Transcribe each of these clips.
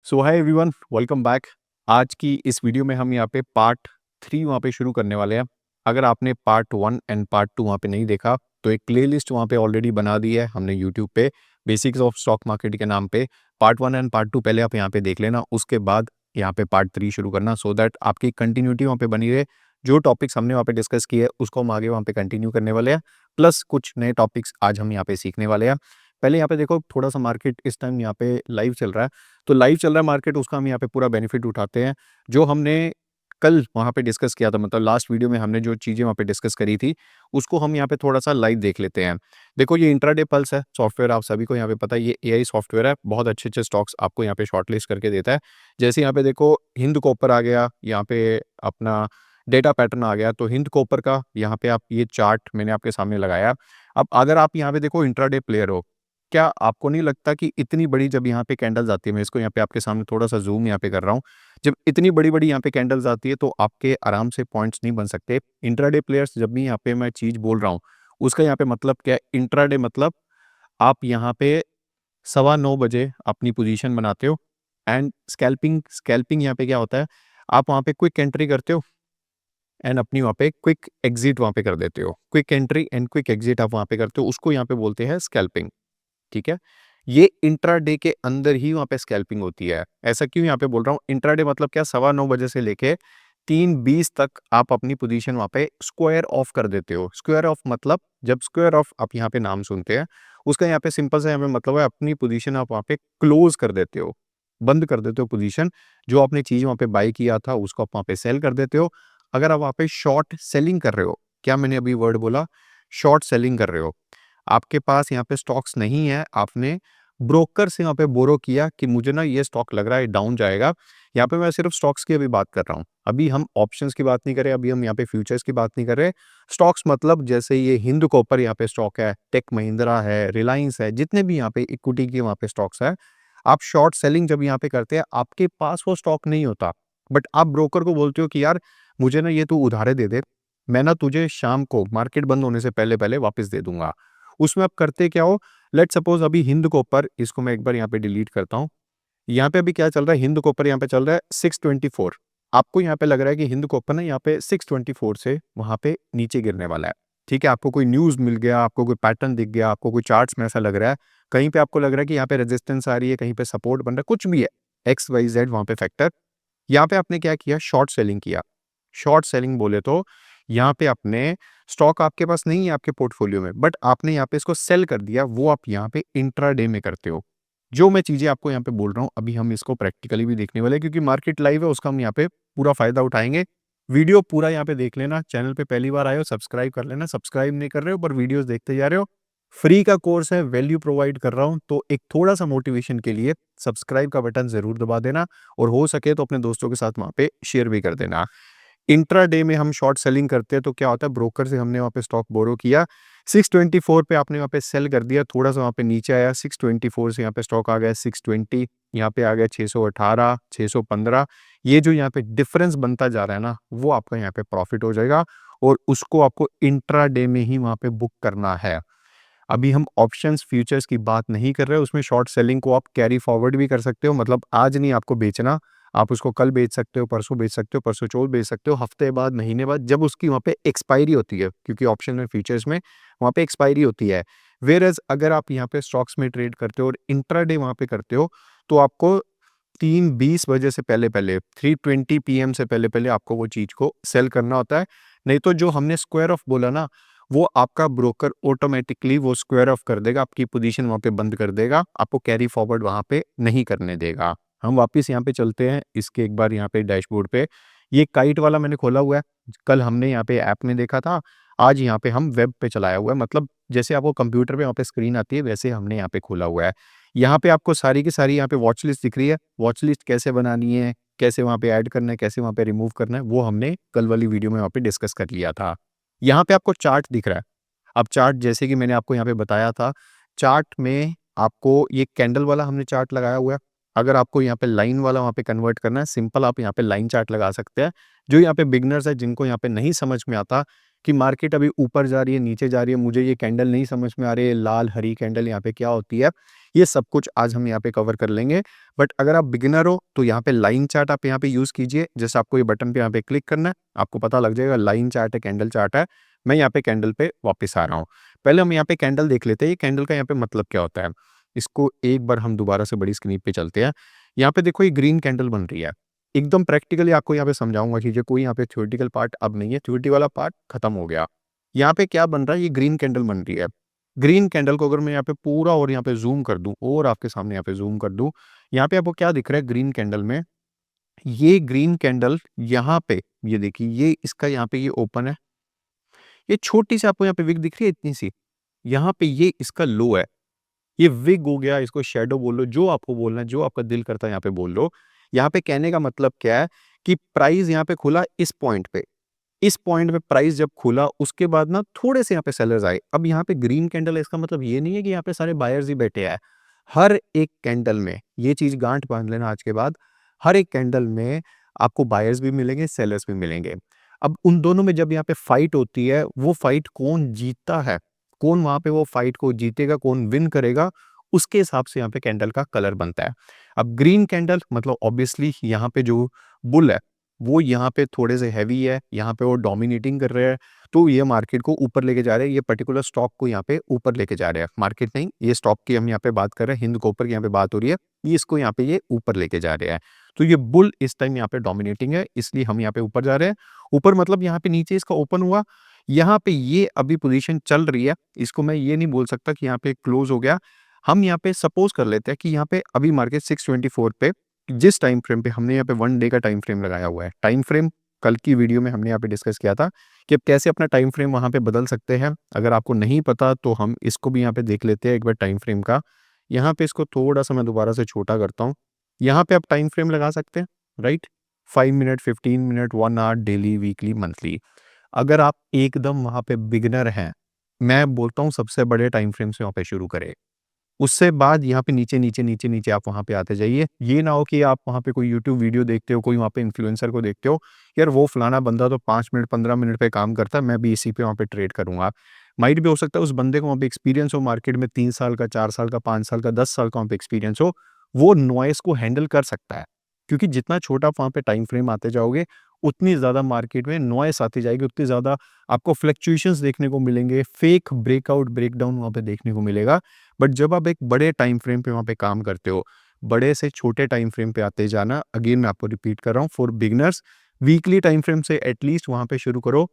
सो hi everyone, welcome back. आज की इस वीडियो में हम यहाँ पे पार्ट 3 वहाँ पे शुरू करने वाले हैं। अगर आपने पार्ट 1 एंड पार्ट 2 वहाँ पे नहीं देखा तो एक प्लेलिस्ट वहाँ पे ऑलरेडी बना दी है हमने यूट्यूब पे, बेसिक्स ऑफ स्टॉक मार्केट के नाम पे। पार्ट 1 एंड पार्ट 2 पहले आप यहाँ पे देख लेना, उसके बाद यहाँ पे पार्ट 3 शुरू करना, सो दैट आपकी कंटिन्यूटी वहाँ पे बनी रहे। जो टॉपिक्स हमने वहाँ पे डिस्कस किए उसको हम आगे वहाँ पे कंटिन्यू करने वाले हैं, प्लस कुछ नए टॉपिक्स आज हम यहाँ पे सीखने वाले हैं। पहले यहाँ पे देखो, थोड़ा सा मार्केट इस टाइम यहाँ पे लाइव चल रहा है, तो लाइव चल रहा है मार्केट, उसका हम यहाँ पे पूरा बेनिफिट उठाते हैं। जो हमने कल वहाँ पे डिस्कस किया था, मतलब लास्ट वीडियो में हमने जो चीज़ें वहाँ पे डिस्कस करी थी, उसको हम यहाँ पे थोड़ा सा लाइव देख लेते हैं। देखो, ये इंट्राडे पल्स है सॉफ्टवेयर, आप सभी को यहाँ पे पता है, ये एआई सॉफ्टवेयर है। बहुत अच्छे अच्छे स्टॉक्स आपको यहाँ पे शॉर्टलिस्ट करके देता है। जैसे यहाँ पे देखो, हिंद कॉपर आ गया, यहाँ पे अपना डेटा पैटर्न आ गया, तो हिंद कॉपर का यहाँ पे आप ये चार्ट मैंने आपके सामने लगाया। अब अगर आप यहाँ पे देखो इंट्राडे प्लेयर हो, क्या आपको नहीं लगता कि इतनी बड़ी जब यहाँ पे कैंडल्स आती है, मैं इसको यहाँ पे आपके सामने थोड़ा सा जूम यहाँ पे कर रहा हूँ, जब इतनी बड़ी बड़ी यहाँ पे कैंडल्स आती है तो आपके आराम से पॉइंट्स नहीं बन सकते। इंट्राडे प्लेयर्स, जब भी यहाँ पे मैं चीज़ बोल रहा हूँ, उसका यहाँ पे मतलब क्या है? इंट्राडे मतलब आप यहाँ पे 9:15 अपनी पोजीशन बनाते हो, एंड स्कैल्पिंग स्कैल्पिंग यहाँ पे क्या होता है, आप वहाँ पे क्विक एंट्री करते हो एंड अपनी वहाँ पे क्विक एग्जिट वहाँ पे कर देते हो। Quick entry and quick exit आप वहाँ पे करते हो, उसको यहाँ पे बोलते हैं स्कैल्पिंग। ठीक है, ये इंट्राडे के अंदर ही वहाँ पे स्कैल्पिंग होती है। ऐसा क्यों यहाँ पे बोल रहा हूँ? इंट्राडे मतलब क्या, 9:15 से लेके 3:20 तक आप अपनी पोजीशन वहाँ पे स्क्वायर ऑफ कर देते हो। स्क्वायर ऑफ मतलब, जब स्क्वायर ऑफ आप यहाँ पे नाम सुनते हैं, उसका यहाँ पे सिंपल सा यहाँ पे मतलब है, अपनी पोजीशन आप वहाँ पे क्लोज कर देते हो, बंद कर देते हो पोजीशन। जो आपने चीज वहाँ पे बाय किया था उसको आप वहाँ पे सेल कर देते हो। अगर आप वहाँ पे शॉर्ट सेलिंग कर रहे हो, क्या मैंने अभी वर्ड बोला? शॉर्ट सेलिंग कर रहे हो, आपके पास यहाँ पे स्टॉक्स नहीं है, आपने ब्रोकर से यहाँ पे बोरो किया कि मुझे ना ये स्टॉक लग रहा है डाउन जाएगा। यहाँ पे मैं सिर्फ स्टॉक्स की अभी बात कर रहा हूँ, अभी हम ऑप्शंस की बात नहीं कर रहे, अभी हम यहाँ पे फ्यूचर्स की बात नहीं कर रहे। स्टॉक्स मतलब जैसे ये हिंद कॉपर यहाँ पे स्टॉक है, टेक महिंद्रा है, रिलायंस है, जितने भी यहाँ पे इक्विटी के वहाँ पे स्टॉक्स है, आप शॉर्ट सेलिंग जब यहाँ पे करते हैं, आपके पास वो स्टॉक नहीं होता, बट आप ब्रोकर को बोलते हो कि यार मुझे ना ये तू उधारे दे दे, मैं ना तुझे शाम को मार्केट बंद होने से पहले पहले वापस दे दूंगा। उसमें आप करते क्या हो? लेट सपोज अभी हिंद कॉपर, इसको मैं एक बार यहाँ पे डिलीट करता हूँ। यहाँ पे अभी क्या चल रहा है? हिंद कॉपर यहाँ पे चल रहा है 624। आपको यहाँ पे लग रहा है कि हिंद कॉपर ना यहाँ पे 624 से वहां पे नीचे गिरने वाला है। ठीक है, आपको कोई न्यूज मिल गया, आपको कोई पैटर्न दिख गया, आपको कोई चार्ट्स में ऐसा लग रहा है, कहीं पे आपको लग रहा है कि यहाँ पे रेजिस्टेंस आ रही है, कहीं पे सपोर्ट बन रहा है, कुछ भी है, एक्स वाई जेड वहां पे फैक्टर, यहाँ पे आपने क्या किया? शॉर्ट सेलिंग किया। शॉर्ट सेलिंग बोले तो यहाँ पे आपने स्टॉक आपके पास नहीं है आपके पोर्टफोलियो में, बट आपने यहाँ पे इसको सेल कर दिया, वो आप यहाँ पे इंट्राडे में करते हो। जो मैं चीजें आपको यहाँ पे बोल रहा हूँ, अभी हम इसको प्रैक्टिकली भी देखने वाले हैं, क्योंकि मार्केट लाइव है, उसका हम यहाँ पे पूरा फायदा उठाएंगे। वीडियो पूरा यहाँ पे देख लेना, चैनल पे पहली बार आए हो सब्सक्राइब कर लेना, सब्सक्राइब नहीं कर रहे हो पर वीडियोस देखते जा रहे हो, फ्री का कोर्स है, वैल्यू प्रोवाइड कर रहा हूँ, तो एक थोड़ा सा मोटिवेशन के लिए सब्सक्राइब का बटन जरूर दबा देना, और हो सके तो अपने दोस्तों के साथ वहाँ पे शेयर भी कर देना। इंट्राडे में हम शॉर्ट सेलिंग करते हैं, तो क्या होता है, ब्रोकर से हमने वहाँ पे स्टॉक बोरो किया, 624 पे आपने वहाँ पे सेल कर दिया, थोड़ा सा वहाँ पे नीचे आया, 624 से यहाँ पे स्टॉक आ गया 620, यहाँ पे आ गया 618, 615। ये जो यहाँ पे डिफरेंस बनता जा रहा है ना, वो आपका यहाँ पे प्रॉफिट हो जाएगा, और उसको आपको इंट्राडे में ही वहाँ पे बुक करना है। अभी हम ऑप्शंस फ्यूचर्स की बात नहीं कर रहे, उसमें शॉर्ट सेलिंग को आप कैरी फॉरवर्ड भी कर सकते हो, मतलब आज नहीं आपको बेचना, आप उसको कल बेच सकते हो, परसों बेच सकते हो, परसों चौथ बेच सकते हो, हफ्ते बाद, महीने बाद, जब उसकी वहाँ पे एक्सपायरी होती है, क्योंकि ऑप्शन में फ्यूचर्स में वहाँ पे एक्सपायरी होती है। वेयर अगर आप यहाँ पे स्टॉक्स में ट्रेड करते हो और इंट्राडे वहाँ पे करते हो, तो आपको 3:20 बजे से पहले पहले, 3:20 PM से पहले पहले आपको वो चीज को सेल करना होता है। नहीं तो जो हमने स्क्वायर ऑफ बोला ना, वो आपका ब्रोकर ऑटोमेटिकली वो स्क्वायर ऑफ कर देगा, आपकी पोजीशन वहां पे बंद कर देगा, आपको कैरी फॉरवर्ड वहां पे नहीं करने देगा। हम वापस यहाँ पे चलते हैं, इसके एक बार यहाँ पे डैशबोर्ड पे, ये काइट वाला मैंने खोला हुआ है, कल हमने यहाँ पे ऐप में देखा था, आज यहाँ पे हम वेब पे चलाया हुआ है, मतलब जैसे आपको कंप्यूटर पे वहाँ पे स्क्रीन आती है, वैसे हमने यहाँ पे खोला हुआ है। यहाँ पे आपको सारी की सारी यहाँ पे वॉच लिस्ट दिख रही है, वॉच लिस्ट कैसे बनानी है, कैसे वहाँ पे ऐड करना है, कैसे वहाँ पे रिमूव करना है, वो हमने कल वाली वीडियो में वहाँ पे डिस्कस कर लिया था। यहाँ पे आपको चार्ट दिख रहा है। अब चार्ट जैसे कि मैंने आपको यहाँ पे बताया था, चार्ट में आपको ये कैंडल वाला हमने चार्ट लगाया हुआ है। अगर आपको यहाँ पे लाइन वाला वहाँ पे कन्वर्ट करना है, सिंपल आप यहाँ पे लाइन चार्ट लगा सकते हैं। जो यहाँ पे बिगनर्स है, जिनको यहाँ पे नहीं समझ में आता, कि मार्केट अभी ऊपर जा रही है, नीचे जा रही है, मुझे ये कैंडल नहीं समझ में आ रही है, लाल हरी कैंडल यहाँ पे क्या होती है, ये सब कुछ आज हम यहाँ पे कवर कर लेंगे। बट अगर आप बिगिनर हो तो यहाँ पे लाइन चार्ट आप यहाँ पे यूज कीजिए। जैसे आपको ये बटन पे यहाँ पे क्लिक करना है, आपको पता लग जाएगा लाइन चार्ट है, कैंडल चार्ट है। मैं यहाँ पे कैंडल पे वापस आ रहा हूँ। पहले हम यहाँ पे कैंडल देख लेते हैं, ये कैंडल का यहाँ पे मतलब क्या होता है। इसको एक बार हम दोबारा से बड़ी स्क्रीन पे चलते हैं। यहाँ पे देखो ये ग्रीन कैंडल बन रही है। एकदम प्रैक्टिकली आपको यहाँ पे समझाऊंगा कि जो कोई यहाँ पे थ्योरेटिकल पार्ट अब नहीं है, थ्योरेटिकल वाला पार्ट खत्म हो गया। यहाँ पे क्या बन रहा है, ये ग्रीन कैंडल बन रही है। ग्रीन कैंडल को अगर मैं यहाँ पे पूरा और यहाँ पे जूम कर दूं और आपके सामने यहाँ पे जूम कर दूं, यहाँ पे आपको क्या दिख रहा है ग्रीन कैंडल में, ये ग्रीन कैंडल यहाँ पे, ये देखिए ये इसका यहाँ पे ये ओपन है, ये छोटी सी आपको यहाँ पे विक दिख रही है इतनी सी, यहाँ पे ये इसका लो है। ये विग हो गया, इसको शैडो बोल लो, जो आपको बोलना है, जो आपका दिल करता है यहाँ पे बोल लो। यहाँ पे कहने का मतलब क्या है कि प्राइस यहाँ पे खुला इस पॉइंट पे, इस पॉइंट पे प्राइस जब खुला उसके बाद ना थोड़े से यहाँ पे सेलर्स आए। अब यहाँ पे ग्रीन कैंडल है, इसका मतलब ये नहीं है कि यहाँ पे सारे बायर्स ही बैठे हैं। हर एक कैंडल में ये चीज गांठ बांध लेना आज के बाद, हर एक कैंडल में आपको बायर्स भी मिलेंगे, सेलर्स भी मिलेंगे। अब उन दोनों में जब यहाँ पे फाइट होती है, वो फाइट कौन जीतता है, कौन वहां पे वो फाइट को जीतेगा, कौन विन करेगा, उसके हिसाब से यहाँ पे कैंडल का कलर बनता है। अब ग्रीन कैंडल मतलब ऑब्वियसली यहाँ पे जो बुल है वो यहाँ पे थोड़े से हैवी है, यहाँ पे वो डोमिनेटिंग कर रहे हैं, तो ये मार्केट को ऊपर लेके जा रहे हैं, ये पर्टिकुलर स्टॉक को यहाँ पे ऊपर लेके जा रहे हैं। मार्केट नहीं, ये स्टॉक की हम यहाँ पे बात कर रहे हैं, हिंद कॉपर की यहाँ पे बात हो रही है, ये इसको यहाँ पे ये ऊपर लेके जा रहे हैं। तो ये बुल इस टाइम यहाँ पे डोमिनेटिंग है, इसलिए हम यहाँ पे ऊपर जा रहे हैं। ऊपर मतलब यहाँ पे नीचे इसका ओपन हुआ, यहाँ पे ये अभी पोजीशन चल रही है, इसको मैं ये नहीं बोल सकता कि यहाँ पे क्लोज हो गया। हम यहाँ पे सपोज कर लेते हैं कि यहाँ पे अभी मार्केट 624 पे, जिस टाइम फ्रेम पे हमने यहाँ पे 1 डे का टाइम फ्रेम लगाया हुआ है, टाइम फ्रेम कल की वीडियो में हमने यहाँ पे डिस्कस किया था कि आप कैसे अपना टाइम फ्रेम वहां पे बदल सकते हैं। अगर आपको नहीं पता तो हम इसको भी यहाँ पे देख लेते हैं एक बार टाइम फ्रेम का। यहाँ पे इसको थोड़ा सा मैं दोबारा से छोटा करता हूँ। यहाँ पे आप टाइम फ्रेम लगा सकते हैं, right. 5 minute, 15 minute, 1 hour, daily, weekly, monthly. अगर आप एकदम वहां पे बिगिनर हैं, मैं बोलता हूँ सबसे बड़े टाइम फ्रेम से वहां पे शुरू करें। उससे बाद यहाँ पे नीचे नीचे नीचे नीचे आप वहाँ पे आते जाइए। ये ना हो कि आप वहाँ पे कोई यूट्यूब वीडियो देखते हो, कोई वहाँ पे इन्फ्लुएंसर को देखते हो, यार वो फलाना बंदा तो 5 मिनट 15 मिनट पे काम करता है, मैं भी इसी पे वहाँ पे ट्रेड करूंगा। माइट भी हो सकता है उस बंदे को वहाँ पे एक्सपीरियंस हो, मार्केट में 3 साल का, 4 साल का, 5 साल का, 10 साल का वहाँ पे एक्सपीरियंस हो, वो नॉइस को हैंडल कर सकता है। क्योंकि जितना छोटा आप वहाँ पे टाइम फ्रेम आते जाओगे, उतनी ज्यादा मार्केट में नॉइस आती जाएगी, उतनी ज्यादा आपको फ्लक्चुएशंस देखने को मिलेंगे, फेक ब्रेकआउट ब्रेकडाउन वहाँ पे देखने को मिलेगा। बट जब आप एक बड़े टाइम फ्रेम पे वहाँ पे काम करते हो, बड़े से छोटे टाइम फ्रेम पे आते जाना, अगेन मैं आपको रिपीट कर रहा हूँ, for beginners weekly time frame से एटलीस्ट वहाँ पे शुरू करो।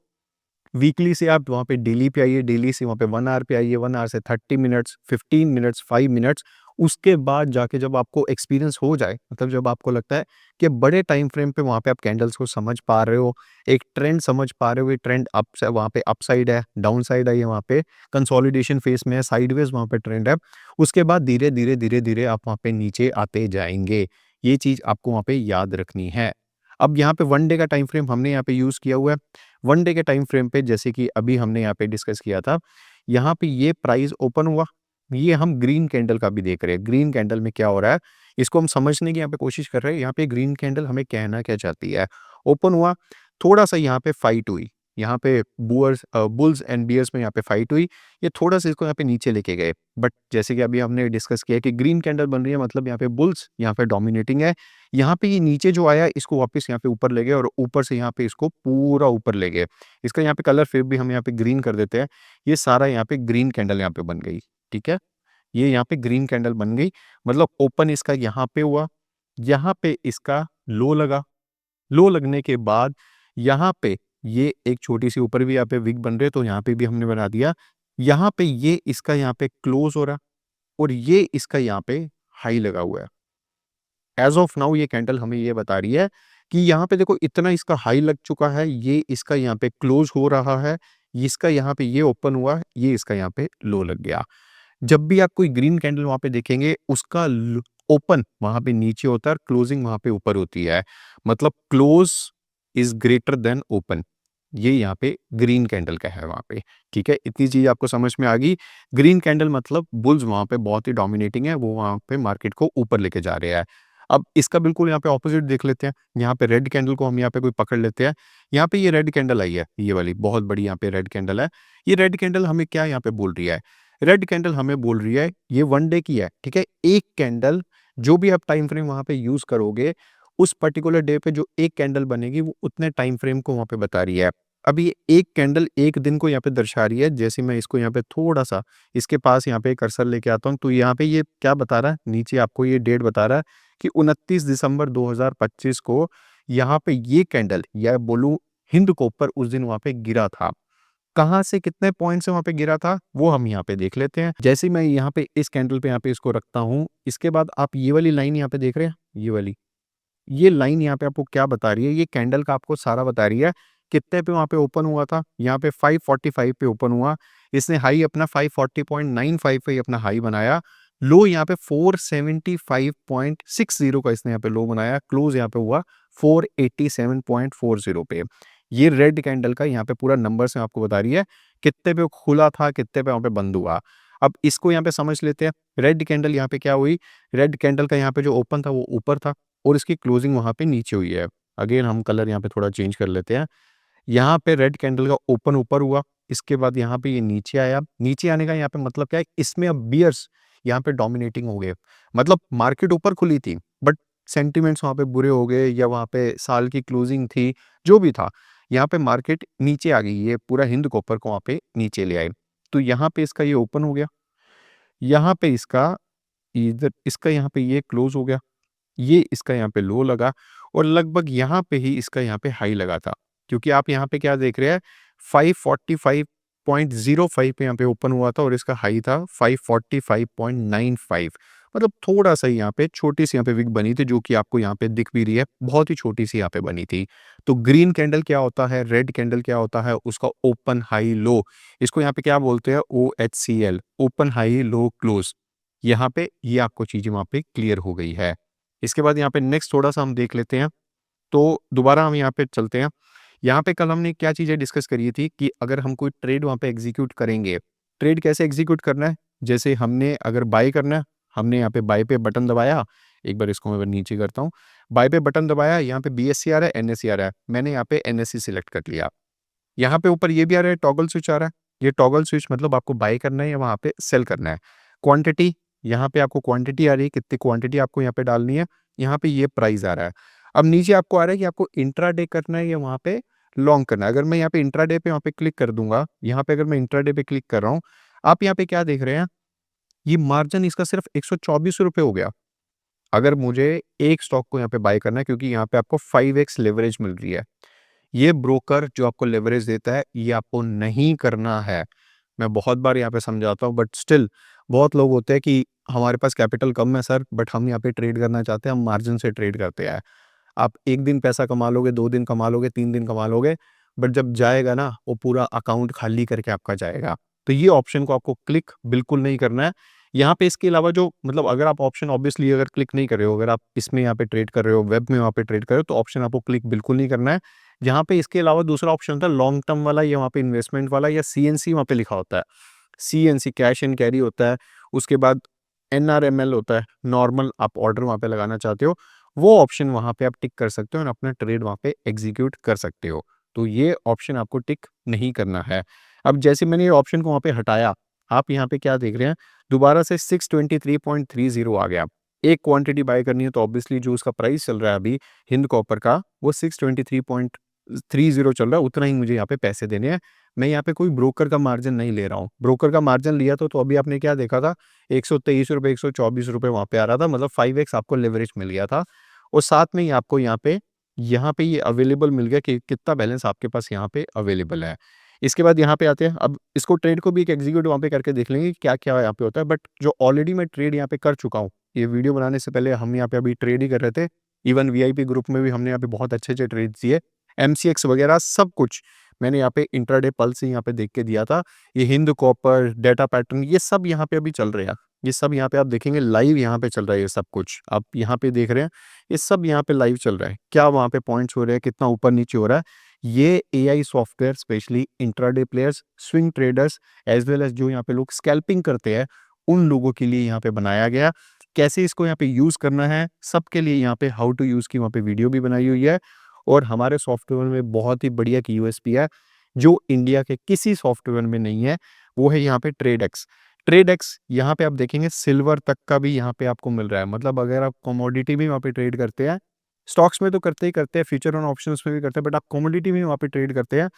वीकली से आप वहाँ पे डेली पे आइए, डेली से वहाँ पे 1 आवर पे आइए, 1 आवर से 30 मिनट्स, 15 मिनट्स, 5 मिनट्स। उसके बाद जाके जब आपको एक्सपीरियंस हो जाए, मतलब जब आपको लगता है कि बड़े टाइम फ्रेम पे वहाँ पे आप कैंडल्स को समझ पा रहे हो, एक ट्रेंड समझ पा रहे हो, ये ट्रेंड अप से वहाँ पे अप साइड है, डाउन साइड है, ये वहाँ पे कंसोलिडेशन फेस में है, साइडवेज वहाँ पे ट्रेंड है। उसके बाद धीरे धीरे धीरे धीरे आप वहाँ पे नीचे आते जाएंगे। ये चीज आपको वहाँ पे याद रखनी है। अब यहाँ पे 1 डे का टाइम फ्रेम हमने यहाँ पे यूज किया हुआ है। 1 डे के टाइम फ्रेम पे जैसे कि अभी हमने यहाँ पे डिस्कस किया था, यहाँ पे ये प्राइस ओपन हुआ, ये हम ग्रीन कैंडल का भी देख रहे हैं। ग्रीन कैंडल में क्या हो रहा है, इसको हम समझने की यहाँ पे कोशिश कर रहे हैं। यहाँ पे ग्रीन कैंडल हमें कहना क्या चाहती है, ओपन हुआ, थोड़ा सा यहाँ पे फाइट हुई, यहाँ पे बुल्स एंड बियर्स में यहाँ पे फाइट हुई, ये थोड़ा सा इसको यहाँ पे नीचे लेके गए। बट जैसे कि अभी हमने डिस्कस किया कि ग्रीन कैंडल बन रही है, मतलब यहाँ पे बुल्स यहाँ पे डोमिनेटिंग है। यहाँ पे ये नीचे जो आया इसको वापस यहाँ पे ऊपर ले गए और ऊपर से यहाँ पे इसको पूरा ऊपर ले गए। इसका यहाँ पे कलर फिर भी हम यहाँ पे ग्रीन कर देते हैं। ये सारा यहाँ पे ग्रीन कैंडल यहाँ पे बन गई, ठीक है। ये यहाँ पे ग्रीन कैंडल बन गई, मतलब ओपन इसका यहाँ पे हुआ, यहाँ पे इसका लो लगा, लो लगने के बाद यहाँ पे ये एक छोटी सी ऊपर भी यहाँ पे विग बन रहे, तो यहाँ पे भी हमने बना दिया। यहाँ पे ये इसका यहाँ पे क्लोज हो रहा और ये इसका यहाँ पे हाई लगा हुआ है। एज ऑफ नाउ ये कैंडल हमें ये बता रही है कि यहाँ पे देखो इतना इसका हाई लग चुका है, ये इसका यहाँ पे क्लोज हो रहा है, इसका यहाँ पे ये ओपन हुआ, ये इसका यहाँ पे लो लग गया। जब भी आप कोई ग्रीन कैंडल वहां पे देखेंगे, उसका ओपन वहां पे नीचे होता है और क्लोजिंग वहां पे ऊपर होती है, मतलब close is greater than open. ये यहाँ पे ग्रीन कैंडल का है वहां पे, ठीक है। इतनी चीज आपको समझ में आ गई। ग्रीन कैंडल मतलब बुल्स वहां पे बहुत ही डोमिनेटिंग है, वो वहां पे मार्केट को ऊपर लेके जा रहे हैं। अब इसका बिल्कुल यहाँ पे ऑपोजिट देख लेते हैं। यहाँ पे रेड कैंडल को हम यहाँ पे कोई पकड़ लेते हैं। यहाँ पे ये रेड कैंडल आई है, ये वाली बहुत बड़ी यहाँ पे रेड कैंडल है। ये रेड कैंडल हमें क्या यहाँ पे बोल रही है? रेड कैंडल हमें बोल रही है ये 1 डे की है, ठीक है? एक कैंडल जो भी आप टाइम फ्रेम वहाँ पे यूज़ करोगे, उस पर्टिकुलर डे पे जो एक कैंडल बनेगी वो उतने टाइम फ्रेम को वहाँ पे बता रही है। अब ये एक कैंडल एक दिन को यहाँ पे दर्शा रही है। जैसे मैं इसको यहाँ पे थोड़ा-सा इसके पास यहाँ पे कर्सर लेके आता हूँ, तो यहाँ पे ये क्या बता रहा है? नीचे आपको ये डेट बता रहा है कि 29 दिसंबर 2025 को यहाँ पे ये कैंडल या बोलूँ हिंद कॉपर उस दिन वहाँ पे गिरा था। कहाँ से कितने पॉइंट से वहाँ पे गिरा था, वो हम यहाँ पे देख लेते हैं। जैसे ही मैं यहाँ पे इस कैंडल पे यहाँ पे इसको रखता हूँ, इसके बाद आप ये वाली लाइन यहाँ पे देख रहे हैं? ये वाली। ये लाइन यहाँ पे आपको क्या बता रही है? ये कैंडल का आपको सारा बता रही है। कितने पे वहाँ पे ओपन हुआ था? यहाँ पे 545 पे ओपन हुआ। इसने हाई अपना 540.95 पे ही अपना हाई बनाया। लो यहाँ पे 475.60 का इसने यहाँ पे लो बनाया। क्लोज यहाँ पे हुआ 487.40 पे। ये रेड कैंडल का यहाँ पे पूरा नंबर्स में आपको बता रही है, कितने पे खुला था, कितने पे वहाँ पे बंद हुआ। अब इसको यहाँ पे समझ लेते हैं। रेड कैंडल यहाँ पे क्या हुई? रेड कैंडल का यहाँ पे जो ओपन था वो ऊपर था और इसकी क्लोजिंग वहाँ पे नीचे हुई है। अगेन हम कलर यहाँ पे थोड़ा चेंज कर लेते हैं। यहाँ पे रेड कैंडल का ओपन ऊपर हुआ, इसके बाद यहाँ पे ये नीचे आया। नीचे आने का यहाँ पे मतलब क्या है? इसमें अब बियर्स यहाँ पे डोमिनेटिंग हो गए। मतलब मार्केट ऊपर खुली थी, बट सेंटिमेंट्स वहाँ पे बुरे हो गए या वहाँ पे साल की क्लोजिंग थी, जो भी था, यहाँ पे मार्केट नीचे आ गई। ये पूरा हिंद कॉपर को वहाँ पे नीचे ले आए। तो यहाँ पे इसका ये ओपन हो गया, यहाँ पे इसका इधर इसका यहाँ पे ये क्लोज हो गया, ये इसका यहाँ पे लो लगा और लगभग यहाँ पे ही इसका यहाँ पे हाई लगा था। क्योंकि आप यहाँ पे क्या देख रहे हैं? 545.05 पे यहाँ पे ओपन हुआ था और इसका हाई था 545.95। मतलब थोड़ा-सा ही यहाँ पे छोटी-सी यहाँ पे विक बनी थी, जो कि आपको यहाँ पे दिख भी रही है, बहुत ही छोटी-सी यहाँ पे बनी थी। तो ग्रीन कैंडल क्या होता है? रेड कैंडल क्या होता है? उसका ओपन, हाई, लो। इसको यहाँ पे क्या बोलते हैं? OHCL, ओपन, हाई, लो, क्लोज। यहाँ पे ये आपको चीज़ें वहाँ पे क्लियर हो गई है। इसके बाद यहाँ पे नेक्स्ट थोड़ा-सा हम देख लेते हैं। तो दोबारा हम यहाँ पे चलते हैं। यहाँ पे कल हमने क्या चीज़ें डिस्कस करी थी कि अगर हम कोई ट्रेड वहाँ पे एग्ज़ीक्यूट करेंगे, ट्रेड कैसे एग्ज़ीक्यूट करना है? जैसे हमने अगर बाय करना है, हमने यहाँ पे बाय पे बटन दबाया, एक बार इसको मैं नीचे करता हूँ। बाय पे बटन दबाया, यहाँ पे BSC आ रहा है, NSE आ रहा है। मैंने यहाँ पे NSE सिलेक्ट कर लिया। यहाँ पे ऊपर ये भी आ रहा है, टॉगल स्विच आ रहा है। ये टॉगल स्विच मतलब आपको बाय करना है या वहाँ पे सेल करना है। क्वांटिटी, यहाँ पे आपको क्वांटिटी आ रही है, कितनी क्वांटिटी आपको यहाँ पे डालनी है। यहाँ पे ये प्राइस आ रहा है। अब नीचे आपको आ रहा है कि आपको इंट्राडे करना है या वहाँ पे लॉन्ग करना है। अगर मैं यहाँ पे इंट्राडे पे वहाँ पे क्लिक कर दूंगा, यहाँ पे अगर मैं इंट्राडे पे क्लिक कर रहा हूँ, आप यहाँ पे क्या देख रहे हैं? ये मार्जिन इसका सिर्फ ₹124 हो गया। अगर मुझे एक स्टॉक को यहाँ पे बाय करना है, क्योंकि यहाँ पे आपको 5x लेवरेज मिल रही है। ये ब्रोकर जो आपको लेवरेज देता है, ये आपको नहीं करना है। मैं बहुत बार यहाँ पे समझाता हूँ, बट स्टिल बहुत लोग होते हैं कि हमारे पास कैपिटल कम है सर, बट हम यहाँ पे ट्रेड करना चाहते हैं, हम मार्जिन से ट्रेड करते हैं। आप 1 दिन पैसा कमा लोगे, 2 दिन कमा लोगे, 3 दिन कमा लोगे, बट जब जाएगा ना, वो पूरा अकाउंट खाली करके आपका जाएगा। तो ये ऑप्शन को आपको क्लिक बिल्कुल नहीं करना है। यहाँ पे इसके अलावा जो मतलब अगर आप ऑप्शन ऑब्वियसली अगर क्लिक नहीं कर रहे हो, अगर आप इसमें यहाँ पे ट्रेड कर रहे हो, वेब में वहाँ पे ट्रेड कर रहे हो, तो ऑप्शन आपको क्लिक बिल्कुल नहीं करना है। जहाँ पे इसके अलावा दूसरा ऑप्शन होता है लॉन्ग टर्म वाला या वहाँ पे इन्वेस्टमेंट वाला या CNC वहाँ पे लिखा होता है। CNC कैश एंड कैरी होता है, उसके बाद NRML होता है, नॉर्मल आप ऑर्डर वहाँ पे लगाना चाहते हो, वो ऑप्शन वहाँ पे आप टिक कर सकते हो और अपना ट्रेड वहाँ पे एग्जीक्यूट कर सकते हो। तो ये ऑप्शन आपको टिक नहीं करना है। अब जैसे मैंने ये ऑप्शन को वहाँ पे हटाया, आप यहाँ पे क्या देख रहे हैं? दोबारा से 623.30 आ गया। एक क्वांटिटी बाय करनी है तो ऑब्वियसली जो उसका प्राइस चल रहा है अभी हिंद कॉपर का, वो 623.30 चल रहा है, उतना ही मुझे यहाँ पे पैसे देने हैं। मैं यहाँ पे कोई ब्रोकर का मार्जिन नहीं ले रहा हूँ। ब्रोकर का मार्जिन लिया तो अभी आपने क्या देखा था? ₹123, ₹124 वहाँ पे आ रहा था, मतलब 5x आपको लेवरेज मिल गया था। और साथ में ही आपको यहाँ पे ये अवेलेबल मिल गया कि कितना बैलेंस आपके पास यहाँ पे अवेलेबल है। इसके बाद यहाँ पे आते हैं, अब इसको ट्रेड को भी एक एग्जीक्यूट वहाँ पे करके देख लेंगे कि क्या-क्या यहाँ पे होता है। बट जो ऑलरेडी मैं ट्रेड यहाँ पे कर चुका हूँ, ये वीडियो बनाने से पहले हम यहाँ पे अभी ट्रेड ही कर रहे थे। इवन वीआईपी ग्रुप में भी हमने यहाँ पे बहुत अच्छे-अच्छे ट्रेड्स दिए। MCX वगैरह सब कुछ मैंने यहाँ पे इंट्राडे पल्स ही यहाँ पे देख के दिया था। ये हिंद कॉपर, डेटा पैटर्न, ये सब यहाँ पे अभी चल रहे हैं। ये सब यहाँ पे आप देखेंगे लाइव यहाँ पे चल रहा है ये सब कुछ। आप यहाँ पे देख रहे हैं, ये सब यहाँ पे लाइव चल रहा है। क्या वहाँ पे पॉइंट्स हो रहे हैं, कितना ऊपर-नीचे हो रहा है, ये AI software specially intraday players, swing traders as well as जो यहाँ पे लोग स्कैल्पिंग करते हैं, उन लोगों के लिए यहाँ पे बनाया गया, कैसे इसको यहाँ पे यूज़ करना है, सबके लिए यहाँ पे हाउ टू यूज़ की वहाँ पे वीडियो भी बनाई हुई है। और हमारे सॉफ्टवेयर में बहुत ही बढ़िया की यूएसपी है, जो इंडिया के किसी सॉफ्टवेयर में नहीं है, वो है यहाँ पे ट्रेडएक्स। ट्रेडएक्स यहाँ पे आप देखेंगे सिल्वर तक का भी यहाँ पे आपको मिल रहा है। मतलब अगर आप कमोडिटी भी वहाँ पे ट्रेड करते हैं, स्टॉक्स में तो करते ही करते हैं, फ्यूचर और ऑप्शंस में भी करते हैं, बट आप कमोडिटी में वहाँ पे ट्रेड करते हैं,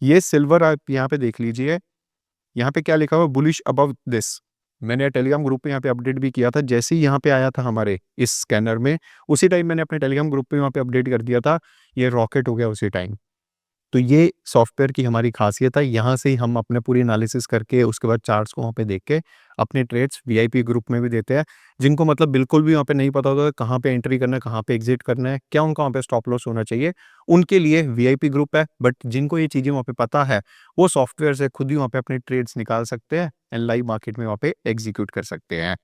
ये सिल्वर आप यहाँ पे देख लीजिए, यहाँ पे क्या लिखा हुआ है, बुलिश अबव दिस। मैंने टेलीग्राम ग्रुप पे यहाँ पे अपडेट भी किया था, जैसे ही यहाँ पे आया था हमारे इस स्कैनर में, उसी टाइम मैंने अपने टेलीग्राम ग्रुप पे वहाँ पे अपडेट कर दिया था, ये रॉकेट हो गया उसी टाइम। तो ये सॉफ्टवेयर की हमारी खासियत है, यहाँ से ही हम अपने पूरी एनालिसिस करके उसके बाद चार्ट्स को वहाँ पे देख के अपने ट्रेड्स वीआईपी ग्रुप में भी देते हैं, जिनको मतलब बिल्कुल भी वहाँ पे नहीं पता होता कहाँ पे एंट्री करना है, कहाँ पे एग्जिट करना है, क्या उनका वहाँ पे स्टॉप लॉस होना चाहिए, उनके लिए वीआईपी ग्रुप है। बट जिनको ये चीज़ें वहाँ पे पता है, वो सॉफ्टवेयर से खुद ही वहाँ पे अपने ट्रेड्स निकाल सकते हैं एंड लाइव मार्केट में वहाँ पे एग्जीक्यूट कर सकते हैं।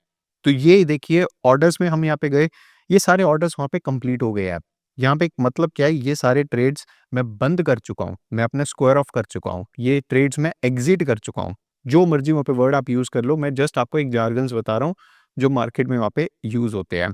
तो ये देखिए ऑर्डर्स में हम यहाँ पे गए, ये सारे ऑर्डर्स वहाँ पे कंप्लीट हो गए हैं। यहाँ पे मतलब क्या है, ये सारे ट्रेड्स मैं बंद कर चुका हूँ, मैं अपने स्क्वायर ऑफ कर चुका हूँ, ये ट्रेड्स मैं एग्जिट कर चुका हूँ। जो मर्जी वहाँ पे वर्ड आप यूज़ कर लो, मैं जस्ट आपको एक जार्गन्स बता रहा हूँ जो मार्केट में वहाँ पे यूज़ होते हैं।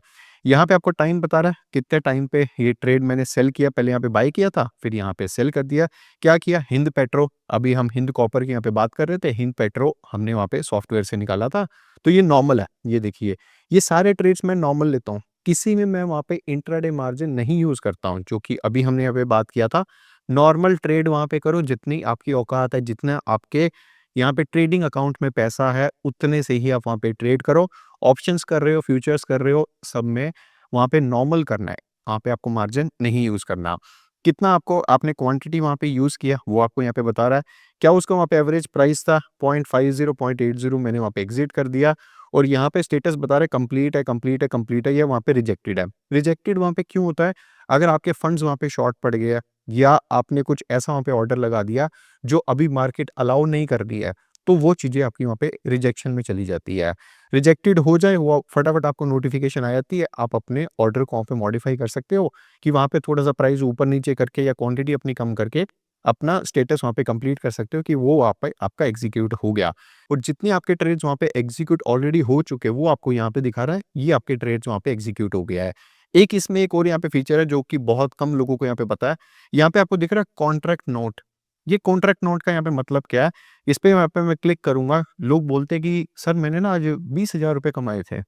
यहाँ पे आपको टाइम बता रहा है कितने टाइम पे ये ट्रेड मैंने सेल किया, पहले यहाँ पे बाई किया था, फिर यहाँ पे सेल कर दिया। क्या किया, हिंद पेट्रो, अभी हम हिंद कॉपर की यहाँ पे बात कर रहे थे, हिंद पेट्रो हमने वहाँ पे सॉफ्टवेयर से निकाला था। तो ये नॉर्मल है, ये देखिए ये सारे ट्रेड्स मैं नॉर्मल लेता हूँ, किसी में मैं वहाँ पे इंट्राडे मार्जिन नहीं यूज़ करता हूँ, जो कि अभी हमने यहाँ पे बात किया था। नॉर्मल ट्रेड वहाँ पे करो, जितनी आपकी औकात है, जितना आपके यहाँ पे ट्रेडिंग अकाउंट में पैसा है, उतने से ही आप वहाँ पे ट्रेड करो। ऑप्शंस कर रहे हो, फ्यूचर्स कर रहे हो, सब में वहाँ पे नॉर्मल करना है, वहाँ पे आपको मार्जिन नहीं यूज़ करना। कितना आपको आपने क्वांटिटी वहाँ पे यूज़ किया, वो आपको यहाँ पे बता रहा है। क्या उसका वहाँ पे एवरेज प्राइस था 0.50 0.80, मैंने वहाँ पे एग्जिट कर दिया। और यहाँ पे स्टेटस बता रहे कंप्लीट है, कंप्लीट है, कंप्लीट है, या वहाँ पे रिजेक्टेड है। रिजेक्टेड वहाँ पे क्यों होता है, अगर आपके फंड्स वहाँ पे शॉर्ट पड़ गए, या आपने कुछ ऐसा वहाँ पे ऑर्डर लगा दिया जो अभी मार्केट अलाउ नहीं कर रही है, तो वो चीज़ें आपकी वहाँ पे रिजेक्शन में चली जाती है। रिजेक्टेड हो जाए, वो फटाफट आपको नोटिफिकेशन आ जाती है, आप अपने ऑर्डर को वहाँ पे मॉडिफाई कर सकते हो कि वहाँ पे थोड़ा सा प्राइस ऊपर नीचे करके या क्वांटिटी अपनी कम करके अपना स्टेटस वहाँ पे कंप्लीट कर सकते हो कि वो आप पे आपका एग्जीक्यूट हो गया। और जितने आपके ट्रेड्स वहाँ पे एग्जीक्यूट ऑलरेडी हो चुके हैं, वो आपको यहाँ पे दिखा रहा है, ये आपके ट्रेड्स वहाँ पे एग्जीक्यूट हो गया है। एक इसमें एक और यहाँ पे फीचर है जो कि बहुत कम लोगों को यहाँ पे पता है। यहाँ पे आपको दिख रहा है कॉन्ट्रैक्ट नोट। ये कॉन्ट्रैक्ट नोट का यहाँ पे मतलब क्या है? इस पे यहाँ पे मैं क्लिक करूँगा, लोग बोलते हैं कि सर मैंने ना आज 20,000 रुपए कमाए थे,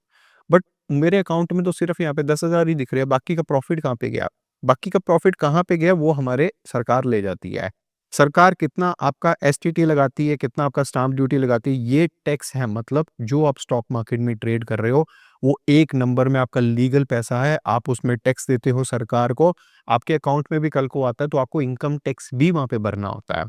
बट मेरे अकाउंट में तो सिर्फ यहाँ पे 10,000 ही दिख रहे हैं, बाकी का प्रॉफिट कहाँ पे गया? बाकी का प्रॉफिट कहाँ पे गया, वो हमारे सरकार ले जाती है। सरकार कितना आपका एसटीटी लगाती है, कितना आपका स्टाम्प ड्यूटी लगाती है, ये टैक्स है। मतलब जो आप स्टॉक मार्केट में ट्रेड कर रहे हो, वो एक नंबर में आपका लीगल पैसा है, आप उसमें टैक्स देते हो सरकार को, आपके अकाउंट में भी कल को आता है तो आपको इनकम टैक्स भी वहाँ पे भरना होता है।